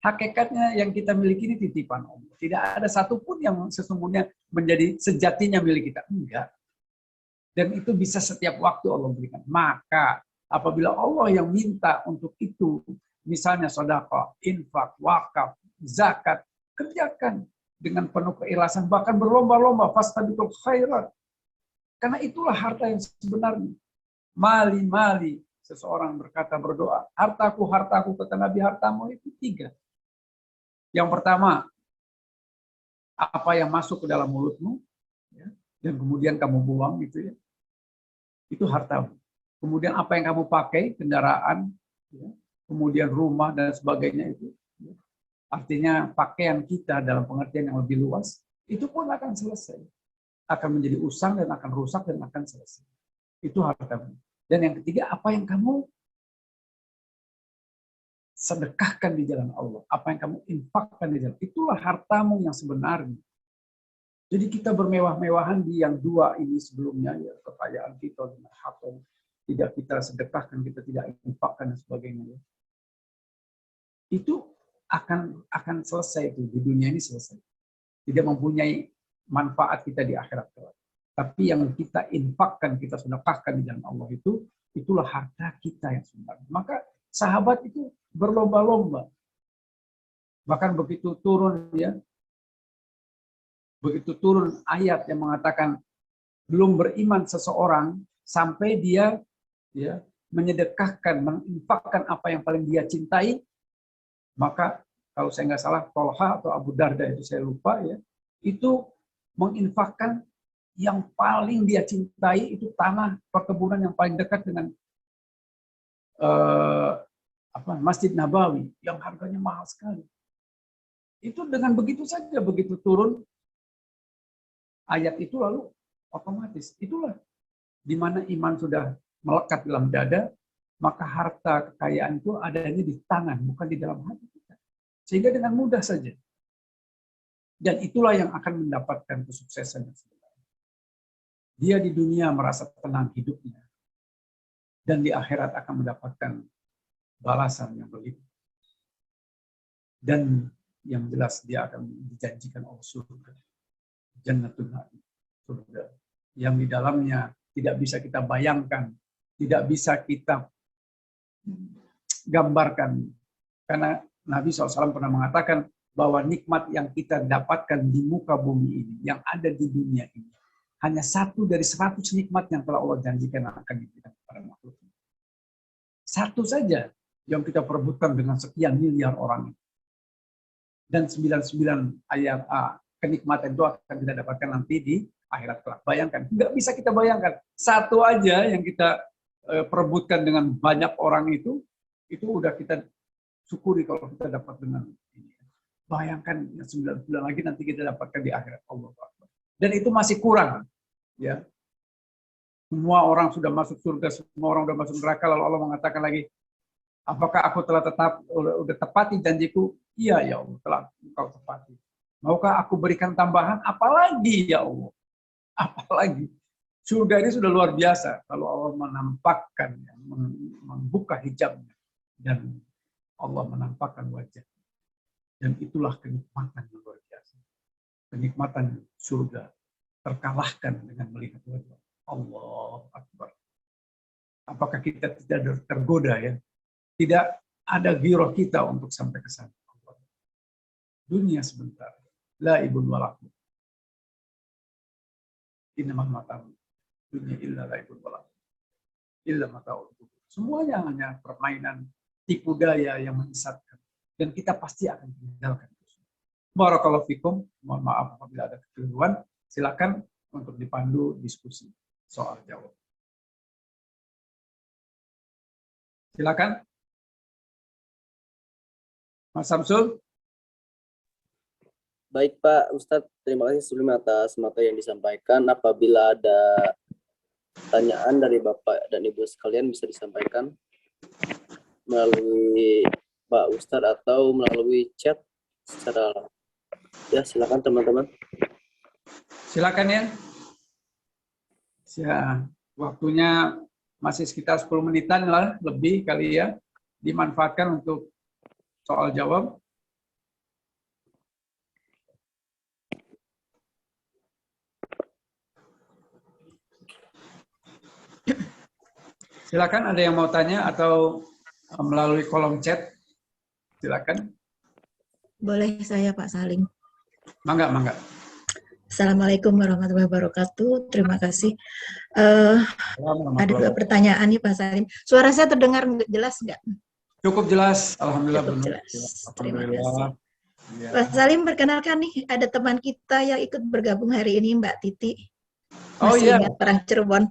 hakikatnya yang kita miliki ini titipan Allah. Tidak ada satupun yang sesungguhnya menjadi sejatinya milik kita. Enggak. Dan itu bisa setiap waktu Allah berikan. Maka apabila Allah yang minta untuk itu, misalnya sedekah, infak, wakaf, zakat, kerjakan dengan penuh keikhlasan, bahkan berlomba-lomba, fastabiqul khairat. Karena itulah harta yang sebenarnya. Mali, seseorang berkata berdoa, hartaku, hartaku, kata Nabi, hartamu itu 3. Yang pertama, apa yang masuk ke dalam mulutmu, ya, dan kemudian kamu buang gitu ya, itu hartamu. Kemudian apa yang kamu pakai, kendaraan, ya, kemudian rumah dan sebagainya itu, ya. Artinya pakaian kita dalam pengertian yang lebih luas, itu pun akan selesai. Akan menjadi usang dan akan rusak dan akan selesai. Itu hartamu. Dan yang ketiga, apa yang kamu sedekahkan di jalan Allah, apa yang kamu infakkan di jalan, itulah hartamu yang sebenarnya. Jadi kita bermewah-mewahan di yang 2 ini sebelumnya, ya, kekayaan kita, harta tidak kita sedekahkan, kita tidak infakkan dan sebagainya. Ya. Itu akan selesai itu di dunia ini, selesai. Tidak mempunyai manfaat kita di akhirat kelak. Tapi yang kita infakkan, kita sedekahkan di jalan Allah itu, itulah harta kita yang sebenarnya. Maka sahabat itu berlomba-lomba. Bahkan begitu turun ya, begitu turun ayat yang mengatakan belum beriman seseorang sampai dia ya menyedekahkan, menginfakkan apa yang paling dia cintai, maka kalau saya nggak salah Tolha atau Abu Darda itu saya lupa ya, itu menginfakkan yang paling dia cintai itu tanah perkebunan yang paling dekat dengan Masjid Nabawi yang harganya mahal sekali. Itu dengan begitu saja, begitu turun ayat itu lalu otomatis itulah di mana iman sudah melekat dalam dada, maka harta kekayaan itu adanya di tangan, bukan di dalam hati kita. Sehingga dengan mudah saja. Dan itulah yang akan mendapatkan kesuksesan yang sebenarnya. Dia di dunia merasa tenang hidupnya. Dan di akhirat akan mendapatkan balasan yang berlipat. Dan yang jelas dia akan dijanjikan oleh surga. Jannatul Na'im, surga. Yang di dalamnya tidak bisa kita bayangkan, tidak bisa kita gambarkan. Karena Nabi SAW pernah mengatakan bahwa nikmat yang kita dapatkan di muka bumi ini, yang ada di dunia ini, hanya 1 dari 100 nikmat yang telah Allah janjikan akan diberikan kepada makhluk. 1 saja yang kita perebutkan dengan sekian miliar orang. Dan 99 ayat kenikmatan itu akan kita dapatkan nanti di akhirat kelak. Bayangkan, nggak bisa kita bayangkan. 1 aja yang kita perebutkan dengan banyak orang itu udah kita syukuri kalau kita dapat dengan ini. Bayangkan yang 99 lagi nanti kita dapatkan di akhirat Allah. Dan itu masih kurang. Ya. Semua orang sudah masuk surga, semua orang sudah masuk neraka, lalu Allah mengatakan lagi, apakah aku telah udah tepati janjiku? Iya ya Allah, telah engkau tepati. Maukah aku berikan tambahan? Apalagi ya Allah? Apalagi? Surga ini sudah luar biasa kalau Allah menampakkan, membuka hijabnya dan Allah menampakkan wajah. Dan itulah kenikmatan yang luar biasa. Kenikmatan surga terkalahkan dengan melihat wajah Allah Akbar. Apakah kita tidak tergoda ya? Tidak ada giroh kita untuk sampai ke sana. Dunia sebentar. La ibun walakum. Innamal mata'u dunia illa la ibun walakum. Illa mata'u. Semuanya hanya permainan tipu daya yang menyesatkan. Dan kita pasti akan tinggalkan. Barakallahu fikum. Mohon maaf apabila ada kekeliruan. Silakan untuk dipandu diskusi soal jawab. Silakan. Mas Samsul. Baik Pak Ustadz, terima kasih sebelumnya atas materi yang disampaikan. Apabila ada pertanyaan dari Bapak dan Ibu sekalian bisa disampaikan melalui Pak Ustadz atau melalui chat secara ya, silakan teman-teman. Silakan ya. Waktunya masih sekitar 10 menitan lah, lebih kali ya. Dimanfaatkan untuk soal jawab. Silakan, ada yang mau tanya atau melalui kolom chat. Silakan. Boleh saya Pak Salim. Mangga, mangga. Assalamualaikum warahmatullahi wabarakatuh. Terima kasih. Ada 2 pertanyaan nih Pak Salim. Suara saya terdengar jelas nggak? Cukup jelas, alhamdulillah. Cukup benar. jelas. Terima kasih. Alhamdulillah. Ya. Pak Salim, perkenalkan nih, ada teman kita yang ikut bergabung hari ini, Mbak Titi. Oh Masih iya. ingat perang Cirebon?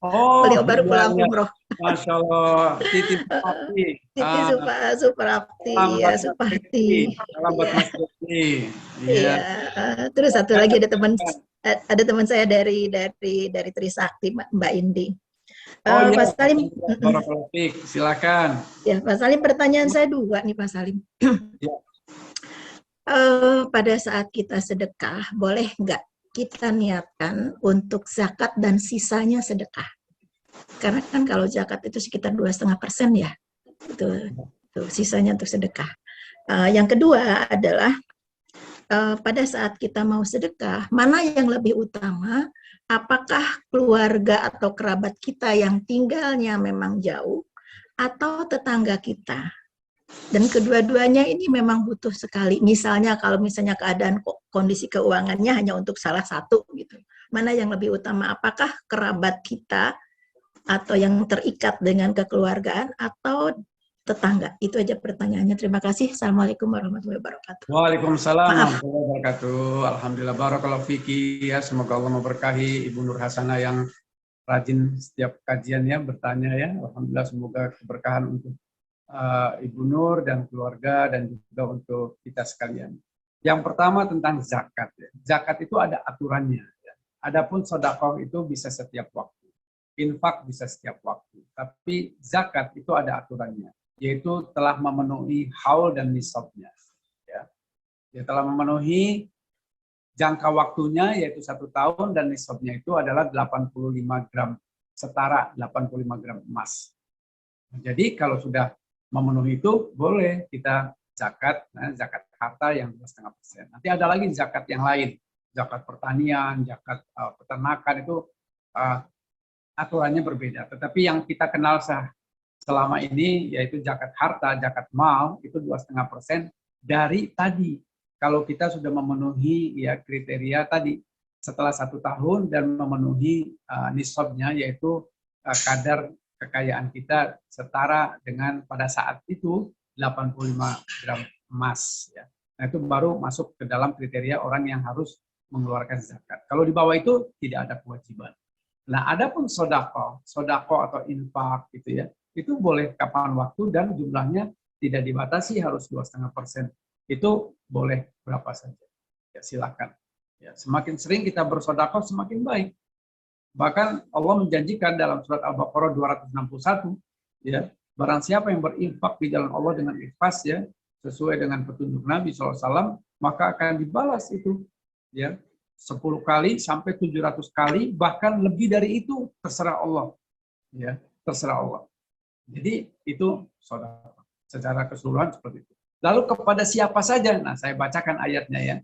Oh, Beliau baru iya, pulang iya. umroh. Masya Allah, Titi Suparti. Titi Suparti, ya Suparti. Salam buat Mas Titi. Iya. Terus satu lagi ada teman saya dari Trisakti, Mbak Indi. Oh iya, Pak Salim, Barakallahu fiik. Silakan. ya Pak Salim, pertanyaan saya 2 nih Pak Salim. Ya. Pada saat kita sedekah, boleh nggak kita niatkan untuk zakat dan sisanya sedekah? Karena kan kalau zakat itu sekitar 2,5% ya, itu sisanya untuk sedekah. Yang kedua adalah pada saat kita mau sedekah, mana yang lebih utama? Apakah keluarga atau kerabat kita yang tinggalnya memang jauh atau tetangga kita? Dan kedua-duanya ini memang butuh sekali. Misalnya kalau misalnya keadaan kondisi keuangannya hanya untuk salah satu gitu. Mana yang lebih utama? Apakah kerabat kita atau yang terikat dengan kekeluargaan atau tetangga? Itu aja pertanyaannya. Terima kasih. Assalamualaikum warahmatullahi wabarakatuh. Waalaikumsalam warahmatullahi wabarakatuh. Alhamdulillah, barakallahu fiki ya. Semoga Allah memberkahi Ibu Nur Hasanah yang rajin setiap kajiannya bertanya ya. Alhamdulillah, semoga keberkahan untuk Ibu Nur dan keluarga dan juga untuk kita sekalian. Yang pertama tentang zakat. Ya. Zakat itu ada aturannya. Ya. Adapun sedekah itu bisa setiap waktu. Infak bisa setiap waktu. Tapi zakat itu ada aturannya, yaitu telah memenuhi haul dan nisabnya. Ya. Dia telah memenuhi jangka waktunya, yaitu 1 tahun, dan nisabnya itu adalah 85 gram, setara 85 gram emas. Jadi kalau sudah memenuhi itu, boleh kita zakat, zakat harta yang 2,5%. Nanti ada lagi zakat yang lain, zakat pertanian, zakat peternakan, itu aturannya berbeda. Tetapi yang kita kenal selama ini yaitu zakat harta, zakat mal itu 2,5% dari tadi. Kalau kita sudah memenuhi ya kriteria tadi setelah 1 tahun dan memenuhi nisabnya yaitu kadar kekayaan kita setara dengan pada saat itu 85 gram emas. Ya. Nah itu baru masuk ke dalam kriteria orang yang harus mengeluarkan zakat. Kalau di bawah itu tidak ada kewajiban. Nah, adapun sodako atau infak gitu ya, itu boleh kapan waktu dan jumlahnya tidak dibatasi harus 2,5%. Itu boleh berapa saja. Ya, silakan. Ya, semakin sering kita bersodako semakin baik. Bahkan Allah menjanjikan dalam surat Al-Baqarah 261, ya, barang siapa yang berinfak di jalan Allah dengan ikhlas ya, sesuai dengan petunjuk Nabi SAW, maka akan dibalas itu, ya. 10 kali sampai 700 kali, bahkan lebih dari itu, terserah Allah. Ya, terserah Allah. Jadi itu saudara secara keseluruhan seperti itu. Lalu kepada siapa saja? Nah, saya bacakan ayatnya ya.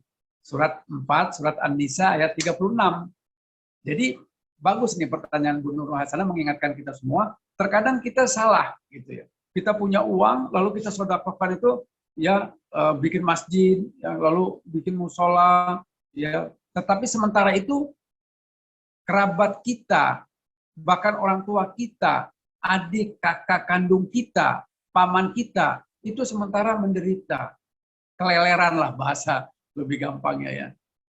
Surat 4, surat An-Nisa ayat 36. Jadi bagus nih pertanyaan Bu Nur Hasanah mengingatkan kita semua, terkadang kita salah gitu ya. Kita punya uang lalu kita sedekahkan itu ya bikin masjid, ya, lalu bikin musola ya. Tetapi sementara itu kerabat kita, bahkan orang tua kita, adik, kakak kandung kita, paman kita, itu sementara menderita. Keleleran lah bahasa lebih gampangnya ya.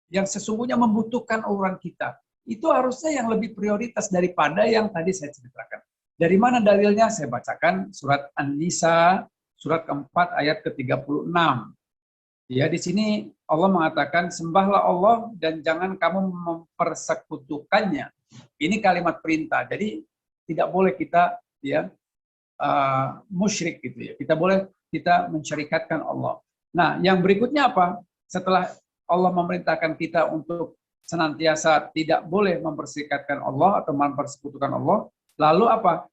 Yang sesungguhnya membutuhkan orang kita. Itu harusnya yang lebih prioritas daripada yang tadi saya ceritakan. Dari mana dalilnya? Saya bacakan surat An-Nisa, surat keempat ayat ke-36. Ya, di sini Allah mengatakan, sembahlah Allah dan jangan kamu mempersekutukannya. Ini kalimat perintah. Jadi tidak boleh kita ya musyrik gitu ya. Kita mensyarikatkan Allah. Nah, yang berikutnya apa? Setelah Allah memerintahkan kita untuk senantiasa tidak boleh memperserikatkan Allah atau mempersekutukan Allah, lalu apa?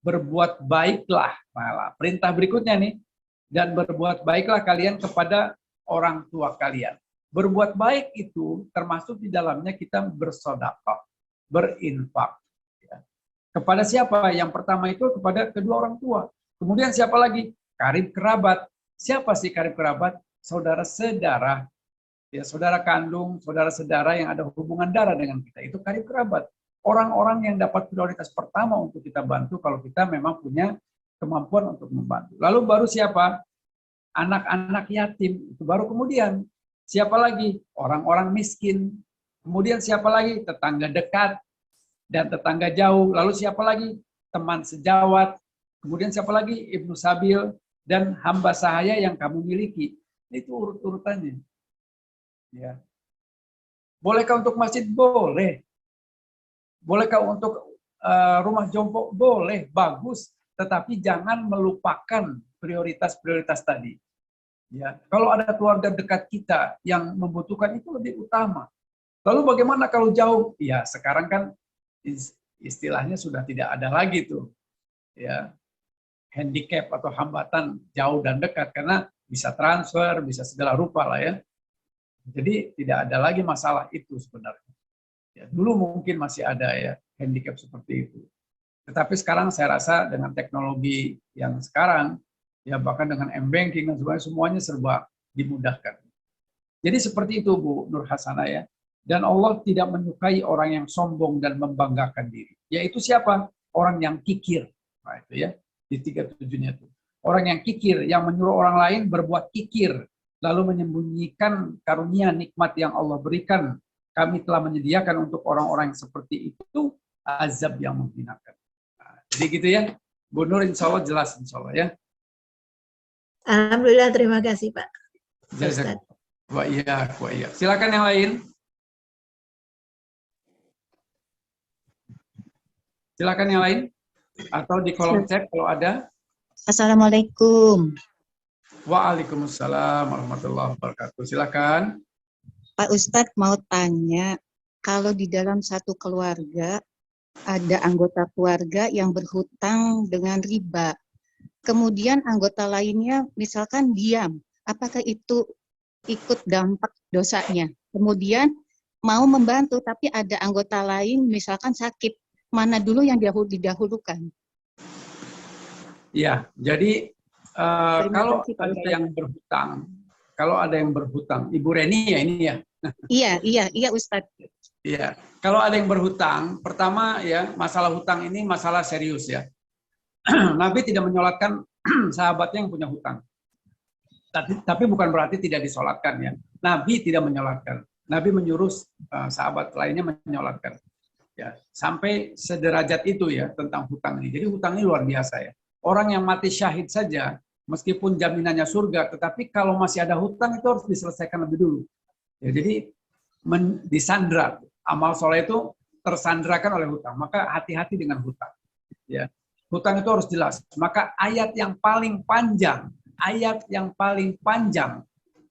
Berbuat baiklah. Malah perintah berikutnya nih, dan berbuat baiklah kalian kepada orang tua kalian. Berbuat baik itu termasuk di dalamnya kita bersedekah, berinfak. Ya. Kepada siapa? Yang pertama itu kepada kedua orang tua. Kemudian siapa lagi? Karib kerabat. Siapa sih karib kerabat? Saudara sedarah. ya saudara kandung, saudara-saudara yang ada hubungan darah dengan kita, itu karib kerabat. Orang-orang yang dapat prioritas pertama untuk kita bantu kalau kita memang punya kemampuan untuk membantu. Lalu baru siapa? Anak-anak yatim, itu baru kemudian. Siapa lagi? Orang-orang miskin. Kemudian siapa lagi? Tetangga dekat dan tetangga jauh. Lalu siapa lagi? Teman sejawat. Kemudian siapa lagi? Ibnu Sabil dan hamba sahaya yang kamu miliki. Itu urut-urutannya. Ya. Bolehkah untuk masjid? Boleh. Bolehkah untuk rumah jompo? Boleh, bagus. Tetapi jangan melupakan prioritas-prioritas tadi. Ya, kalau ada keluarga dekat kita yang membutuhkan, itu lebih utama. Lalu bagaimana kalau jauh? Ya, sekarang kan istilahnya sudah tidak ada lagi tuh. Ya, handicap atau hambatan jauh dan dekat karena bisa transfer, bisa segala rupa lah ya. Jadi tidak ada lagi masalah itu sebenarnya. Ya, dulu mungkin masih ada ya handicap seperti itu. Tetapi sekarang saya rasa dengan teknologi yang sekarang, ya bahkan dengan m-banking dan sebagainya, semuanya serba dimudahkan. Jadi seperti itu Bu Nur Hasanah ya. Dan Allah tidak menyukai orang yang sombong dan membanggakan diri. Yaitu siapa? Orang yang kikir. Nah, itu ya, di 37-nya itu. Orang yang kikir, yang menyuruh orang lain berbuat kikir, lalu menyembunyikan karunia nikmat yang Allah berikan. Kami telah menyediakan untuk orang-orang yang seperti itu azab yang menghinakan. Jadi gitu ya, Bu Nur, insya Allah jelas, insya Allah ya. Alhamdulillah, terima kasih Pak. Ustaz. Wa iya. Silakan yang lain. Silakan yang lain. Atau di kolom chat kalau ada. Assalamualaikum. Waalaikumsalam warahmatullahi wabarakatuh. Silakan. Pak Ustadz mau tanya, kalau di dalam satu keluarga ada anggota keluarga yang berhutang dengan riba, kemudian anggota lainnya misalkan diam, apakah itu ikut dampak dosanya? Kemudian mau membantu tapi ada anggota lain misalkan sakit, mana dulu yang didahulukan? Ya, jadi kalau ada yang berhutang, Ibu Reni ya ini ya. Iya Ustadz. Iya, kalau ada yang berhutang, pertama ya masalah hutang ini masalah serius ya. Nabi tidak menyolatkan sahabatnya yang punya hutang. Tapi bukan berarti tidak disolatkan ya. Nabi tidak menyolatkan. Nabi menyuruh sahabat lainnya menyolatkan. Ya, sampai sederajat itu ya tentang hutang ini. Jadi hutang ini luar biasa ya. Orang yang mati syahid saja, meskipun jaminannya surga, tetapi kalau masih ada hutang itu harus diselesaikan lebih dulu. Ya, jadi disandra, amal soleh itu tersandrakan oleh hutang. Maka hati-hati dengan hutang. Ya, hutang itu harus jelas. Maka ayat yang paling panjang,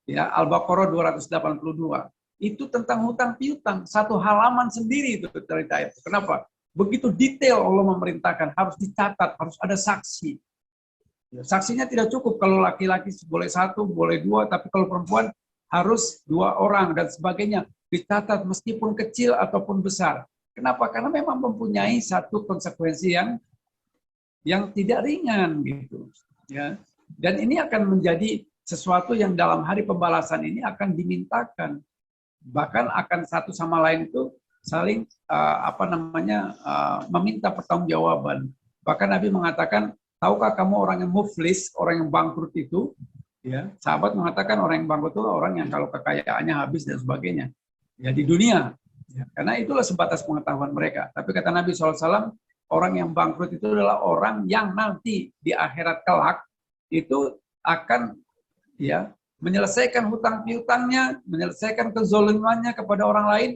ya Al-Baqarah 282 itu tentang hutang piutang, satu halaman sendiri itu cerita itu. Kenapa? Begitu detail Allah memerintahkan, harus dicatat, harus ada saksi. Ya, saksinya tidak cukup kalau laki-laki boleh satu, boleh dua, tapi kalau perempuan harus 2 orang dan sebagainya. Dicatat meskipun kecil ataupun besar. Kenapa? Karena memang mempunyai satu konsekuensi yang tidak ringan gitu. Ya. Dan ini akan menjadi sesuatu yang dalam hari pembalasan ini akan dimintakan. Bahkan akan satu sama lain itu saling meminta pertanggungjawaban. Bahkan Nabi mengatakan, tahukah kamu orang yang muflis, orang yang bangkrut itu? Ya, sahabat mengatakan orang yang bangkrut itu orang yang kalau kekayaannya habis dan sebagainya. Ya di dunia. Ya, karena itulah sebatas pengetahuan mereka. Tapi kata Nabi SAW, orang yang bangkrut itu adalah orang yang nanti di akhirat kelak itu akan ya menyelesaikan hutang piutangnya, menyelesaikan kezolimannya kepada orang lain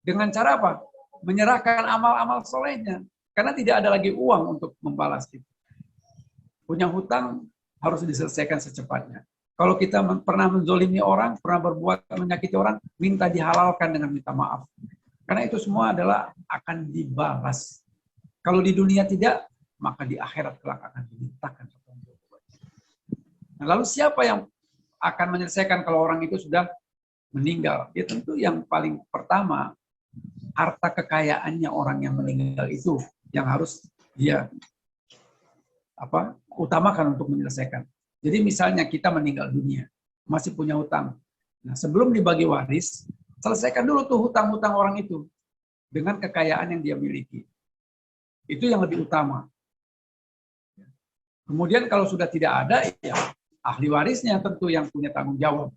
dengan cara apa? Menyerahkan amal-amal solehnya. Karena tidak ada lagi uang untuk membalas itu. Punya hutang harus diselesaikan secepatnya. Kalau kita pernah menzolimi orang, pernah berbuat menyakiti orang, minta dihalalkan dengan minta maaf. Karena itu semua adalah akan dibalas. Kalau di dunia tidak, maka di akhirat kelak akan dimintakan. Nah, lalu siapa yang akan menyelesaikan kalau orang itu sudah meninggal? Ya tentu yang paling pertama, harta kekayaannya orang yang meninggal itu yang harus dia utamakan untuk menyelesaikan. Jadi misalnya kita meninggal dunia, masih punya hutang. Nah, sebelum dibagi waris, selesaikan dulu tuh hutang-hutang orang itu dengan kekayaan yang dia miliki. Itu yang lebih utama. Kemudian kalau sudah tidak ada, ya ahli warisnya tentu yang punya tanggung jawab.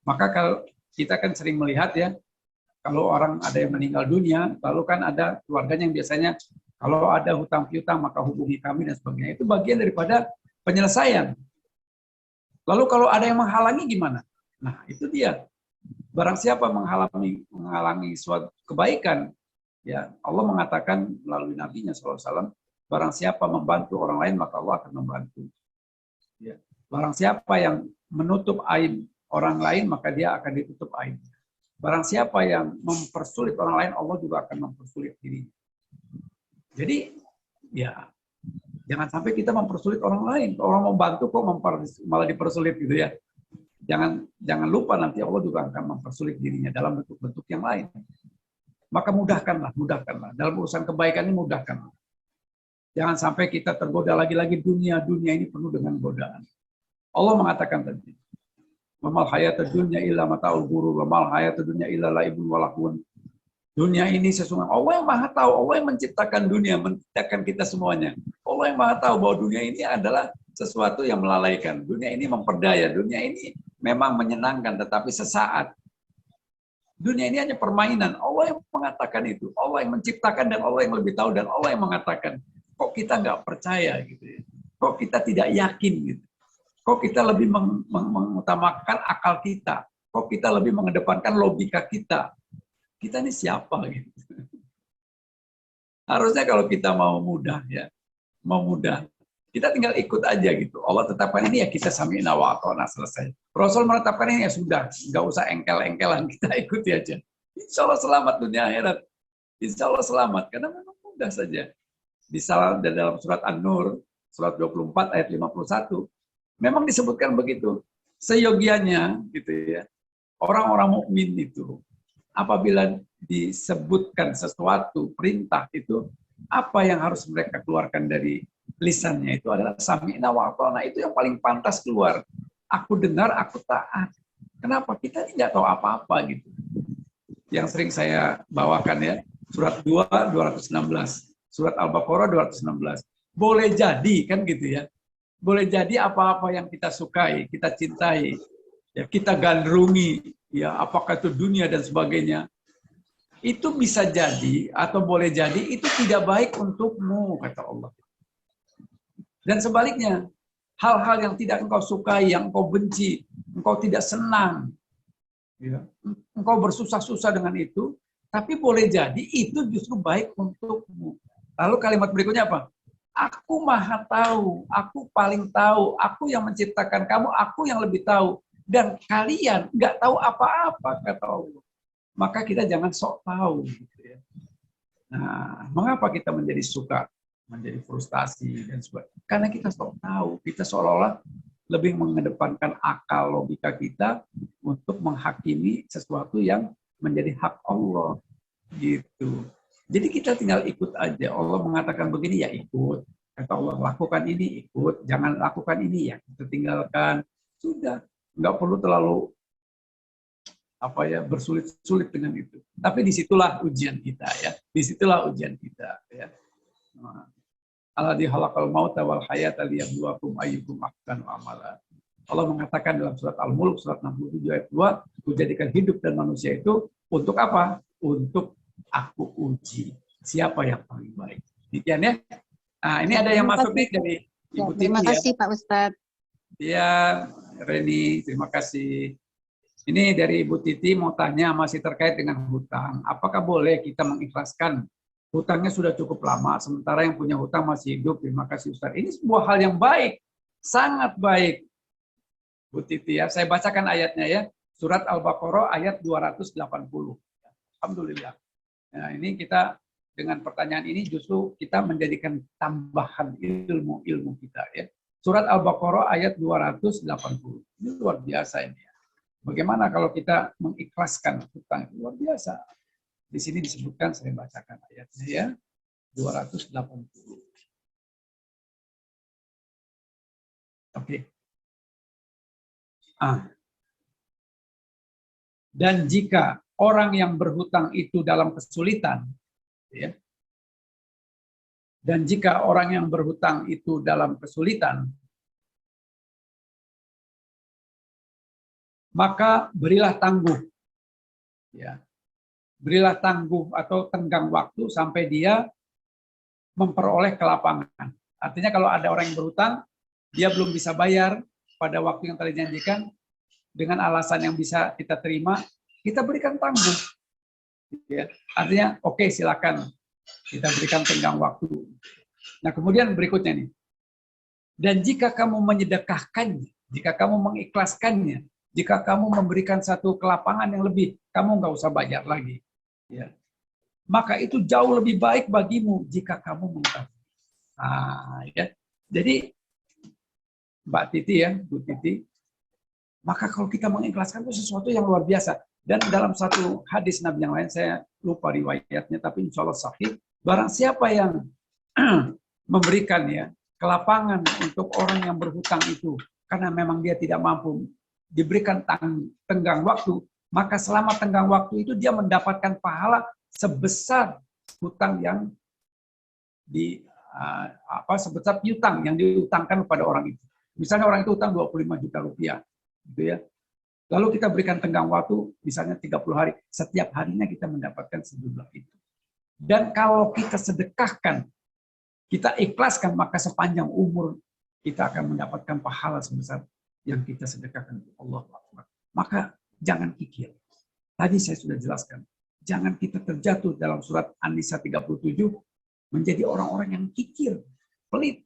Maka kalau kita kan sering melihat ya, kalau orang ada yang meninggal dunia, lalu kan ada keluarganya yang biasanya kalau ada hutang piutang maka hubungi kami dan sebagainya. Itu bagian daripada penyelesaian. Lalu kalau ada yang menghalangi gimana? Nah, itu dia. Barang siapa menghalangi suatu kebaikan, ya Allah mengatakan melalui nabinya SAW, barang siapa membantu orang lain maka Allah akan membantu. Ya. Barang siapa yang menutup aib orang lain maka dia akan ditutup aib. Barang siapa yang mempersulit orang lain Allah juga akan mempersulit dirinya. Jadi ya jangan sampai kita mempersulit orang lain. Orang mau bantu kok malah dipersulit gitu ya. Jangan lupa nanti Allah juga akan mempersulit dirinya dalam bentuk-bentuk yang lain. Maka mudahkanlah. Dalam urusan kebaikan ini mudahkanlah. Jangan sampai kita tergoda lagi-lagi dunia ini penuh dengan godaan. Allah mengatakan tadi, "Wamal hayatud dunya illa mata'ul ghurur, wamal hayatud dunya illa laibun wa lahwun." Dunia ini sesungguhnya Allah yang Maha tahu, Allah yang menciptakan dunia, menciptakan kita semuanya. Allah yang Maha tahu bahwa dunia ini adalah sesuatu yang melalaikan. Dunia ini memperdaya, dunia ini memang menyenangkan tetapi sesaat. Dunia ini hanya permainan. Allah yang mengatakan itu. Allah yang menciptakan dan Allah yang lebih tahu dan Allah yang mengatakan. Kok kita nggak percaya gitu ya? Kok kita tidak yakin gitu? Kok kita lebih mengutamakan akal kita? Kok kita lebih mengedepankan logika kita? Kita ini siapa gitu? Harusnya kalau kita mau mudah ya, kita tinggal ikut aja gitu. Allah tetapkan ini ya kita sami'na wa ata'na selesai. Rasul menetapkan ini ya sudah, nggak usah engkel-engkelan, kita ikuti aja. Insya Allah selamat dunia akhirat. Insya Allah selamat karena memang mudah saja. Misalnya dalam surat An-Nur, surat 24 ayat 51, memang disebutkan begitu. Seyogianya gitu ya. Orang-orang mukmin itu apabila disebutkan sesuatu perintah itu apa yang harus mereka keluarkan dari lisannya itu adalah sami'na wa ata'na, itu yang paling pantas keluar. Aku dengar, aku taat. Kenapa? Kita tidak tahu apa-apa gitu. Yang sering saya bawakan ya, surat 2 216, surat Al-Baqarah 216. Boleh jadi kan gitu ya. Boleh jadi apa-apa yang kita sukai, kita cintai, ya kita gandrungi, ya apakah itu dunia dan sebagainya. Itu bisa jadi atau boleh jadi itu tidak baik untukmu, kata Allah. Dan sebaliknya, hal-hal yang tidak engkau sukai, yang engkau benci, engkau tidak senang, ya, engkau bersusah-susah dengan itu, tapi boleh jadi itu justru baik untukmu. Lalu kalimat berikutnya apa? Aku maha tahu, aku paling tahu, aku yang menciptakan kamu, aku yang lebih tahu. Dan kalian nggak tahu apa-apa, kata Allah. Maka kita jangan sok tahu. Gitu ya. Nah, mengapa kita menjadi suka, menjadi frustasi dan sebagainya? Karena kita sok tahu, kita seolah-olah lebih mengedepankan akal logika kita untuk menghakimi sesuatu yang menjadi hak Allah. Gitu. Jadi kita tinggal ikut aja. Allah mengatakan begini ya ikut. Kata Allah lakukan ini ikut, jangan lakukan ini ya kita tinggalkan. Sudah, nggak perlu terlalu bersulit-sulit dengan itu. Tapi disitulah ujian kita ya. Disitulah ujian kita ya. Alladzi khalaqal mauta wal hayata liyabluwakum ayyukum ahsanu amala. Allah mengatakan dalam surat Al-Mulk surat 67 ayat 2, kujadikan hidup dan manusia itu untuk apa? Untuk aku uji. Siapa yang paling baik? Demikian ya. Nah, ini ada yang masuk nih dari Ibu Titi. Terima kasih Pak Ustadz. Ya, Reni, terima kasih. Ini dari Ibu Titi mau tanya masih terkait dengan hutang. Apakah boleh kita mengikhlaskan hutangnya sudah cukup lama, sementara yang punya hutang masih hidup? Terima kasih Ustaz. Ini sebuah hal yang baik, sangat baik. Bu Titi ya, saya bacakan ayatnya ya. Surat Al-Baqarah ayat 280. Alhamdulillah. Nah, ini kita dengan pertanyaan ini justru kita menjadikan tambahan ilmu kita ya. Surat Al-Baqarah ayat 280. Ini luar biasa ini. Bagaimana kalau kita mengikhlaskan hutang? Luar biasa. Di sini disebutkan, saya bacakan ayatnya ya. 280. Oke. Dan jika orang yang berhutang itu dalam kesulitan, ya, dan jika orang yang berhutang itu dalam kesulitan, maka berilah tangguh, ya, berilah tangguh atau tenggang waktu sampai dia memperoleh kelapangan. Artinya kalau ada orang yang berhutang, dia belum bisa bayar pada waktu yang telah dijanjikan, dengan alasan yang bisa kita terima, kita berikan tangguh. Ya. Artinya, oke, silakan kita berikan tenggang waktu. Nah, kemudian berikutnya nih. Dan jika kamu menyedekahkannya, jika kamu mengikhlaskannya, jika kamu memberikan satu kelapangan yang lebih, kamu nggak usah bayar lagi. Ya. Maka itu jauh lebih baik bagimu jika kamu mengetahui. Nah, ya. Jadi, Mbak Titi ya, Bu Titi, maka kalau kita mengikhlaskan itu sesuatu yang luar biasa. Dan dalam satu hadis Nabi yang lain, saya lupa riwayatnya, tapi insya Allah sahih, barang siapa yang memberikan ya kelapangan untuk orang yang berhutang itu, karena memang dia tidak mampu diberikan tenggang waktu, maka selama tenggang waktu itu dia mendapatkan pahala sebesar hutang yang sebesar piutang yang diutangkan kepada orang itu. Misalnya orang itu utang 25 juta rupiah, gitu ya. Lalu kita berikan tenggang waktu, misalnya 30 hari. Setiap harinya kita mendapatkan sejumlah itu. Dan kalau kita sedekahkan, kita ikhlaskan, maka sepanjang umur kita akan mendapatkan pahala sebesar yang kita sedekahkan. Allahu Akbar. Maka jangan kikir. Tadi saya sudah jelaskan. Jangan kita terjatuh dalam surat An-Nisa 37 menjadi orang-orang yang kikir, pelit.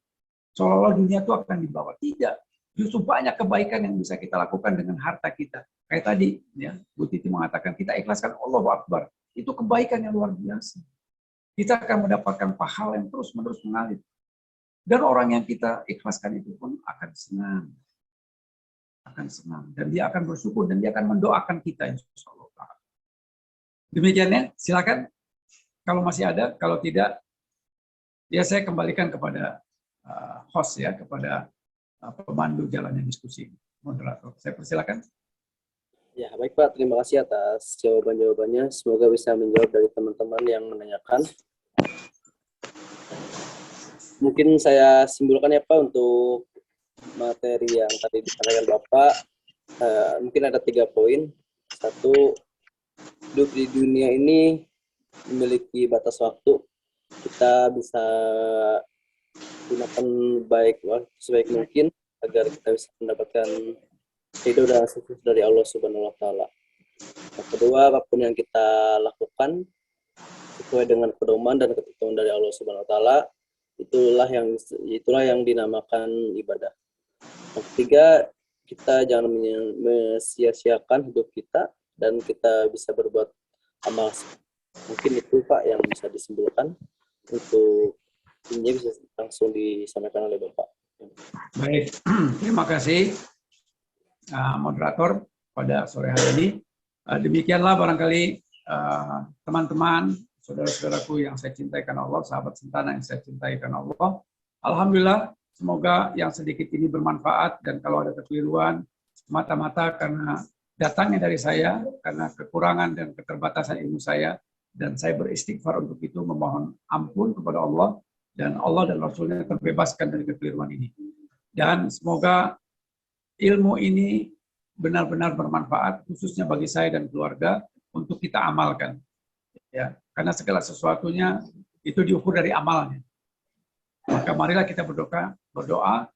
Seolah-olah dunia itu akan dibawa. Tidak. Justru banyak kebaikan yang bisa kita lakukan dengan harta kita. Kayak tadi, ya, Bu Titi mengatakan kita ikhlaskan Allahu Akbar. Itu kebaikan yang luar biasa. Kita akan mendapatkan pahala yang terus-menerus mengalir. Dan orang yang kita ikhlaskan itu pun akan senang. Akan senang. Dan dia akan bersyukur dan dia akan mendoakan kita. Insya Allah. Demikiannya, silakan. Kalau masih ada, kalau tidak, ya saya kembalikan kepada host ya, kepada pemandu jalannya diskusi, moderator. Saya persilakan. Ya, baik Pak. Terima kasih atas jawaban-jawabannya. Semoga bisa menjawab dari teman-teman yang menanyakan. Mungkin saya simpulkan ya Pak untuk materi yang tadi disampaikan Bapak. Mungkin ada 3 poin. 1, hidup di dunia ini memiliki batas waktu. Kita bisa gunakan sebaik mungkin agar kita bisa mendapatkan ridho dan sukses dari Allah Subhanahu wa taala. Yang kedua, apapun yang kita lakukan sesuai dengan pedoman dan ketentuan dari Allah Subhanahu wa taala, itulah yang dinamakan ibadah. Yang ketiga, kita jangan mesia-siakan hidup kita dan kita bisa berbuat amal. Mungkin itu Pak yang bisa disimpulkan. Untuk ini bisa langsung disampaikan oleh Bapak. Baik, terima kasih moderator pada sore hari ini. Demikianlah barangkali teman-teman, saudara-saudaraku yang saya cintai karena Allah, sahabat sentana yang saya cintai karena Allah. Alhamdulillah, semoga yang sedikit ini bermanfaat dan kalau ada kekeliruan, semata-mata karena datangnya dari saya, karena kekurangan dan keterbatasan ilmu saya, dan saya beristighfar untuk itu, memohon ampun kepada Allah, dan Allah dan Rasulnya terbebaskan dari kekeliruan ini. Dan semoga ilmu ini benar-benar bermanfaat, khususnya bagi saya dan keluarga, untuk kita amalkan. Ya, karena segala sesuatunya itu diukur dari amalnya. Maka marilah kita berdoa,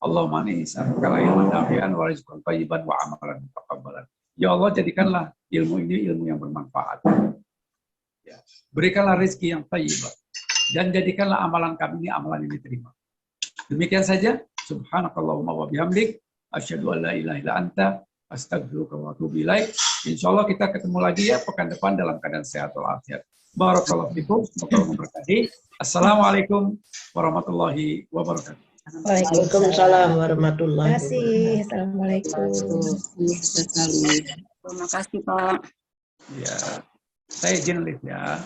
Allahumma inni as'aluka ilman nafi'an wa rizqan thayyiban wa amalan mutaqabbalan. Ya Allah, jadikanlah ilmu ini ilmu yang bermanfaat. Ya. Berikanlah rezeki yang thayyibah dan jadikanlah amalan kami ini amalan yang diterima. Demikian saja. Subhanakallahumma wa bihamdik asyhadu an la ilaha illa anta astaghfiruka wa atubu ilaik. Insyaallah kita ketemu lagi ya pekan depan dalam keadaan sehat walafiat. Barakallahu fikum. Semoga Allah memberkati. Assalamualaikum warahmatullahi wabarakatuh. Waalaikumsalam warahmatullahi Terima kasih. Assalamualaikum. Terima kasih Pak. Ya, saya izin lift ya.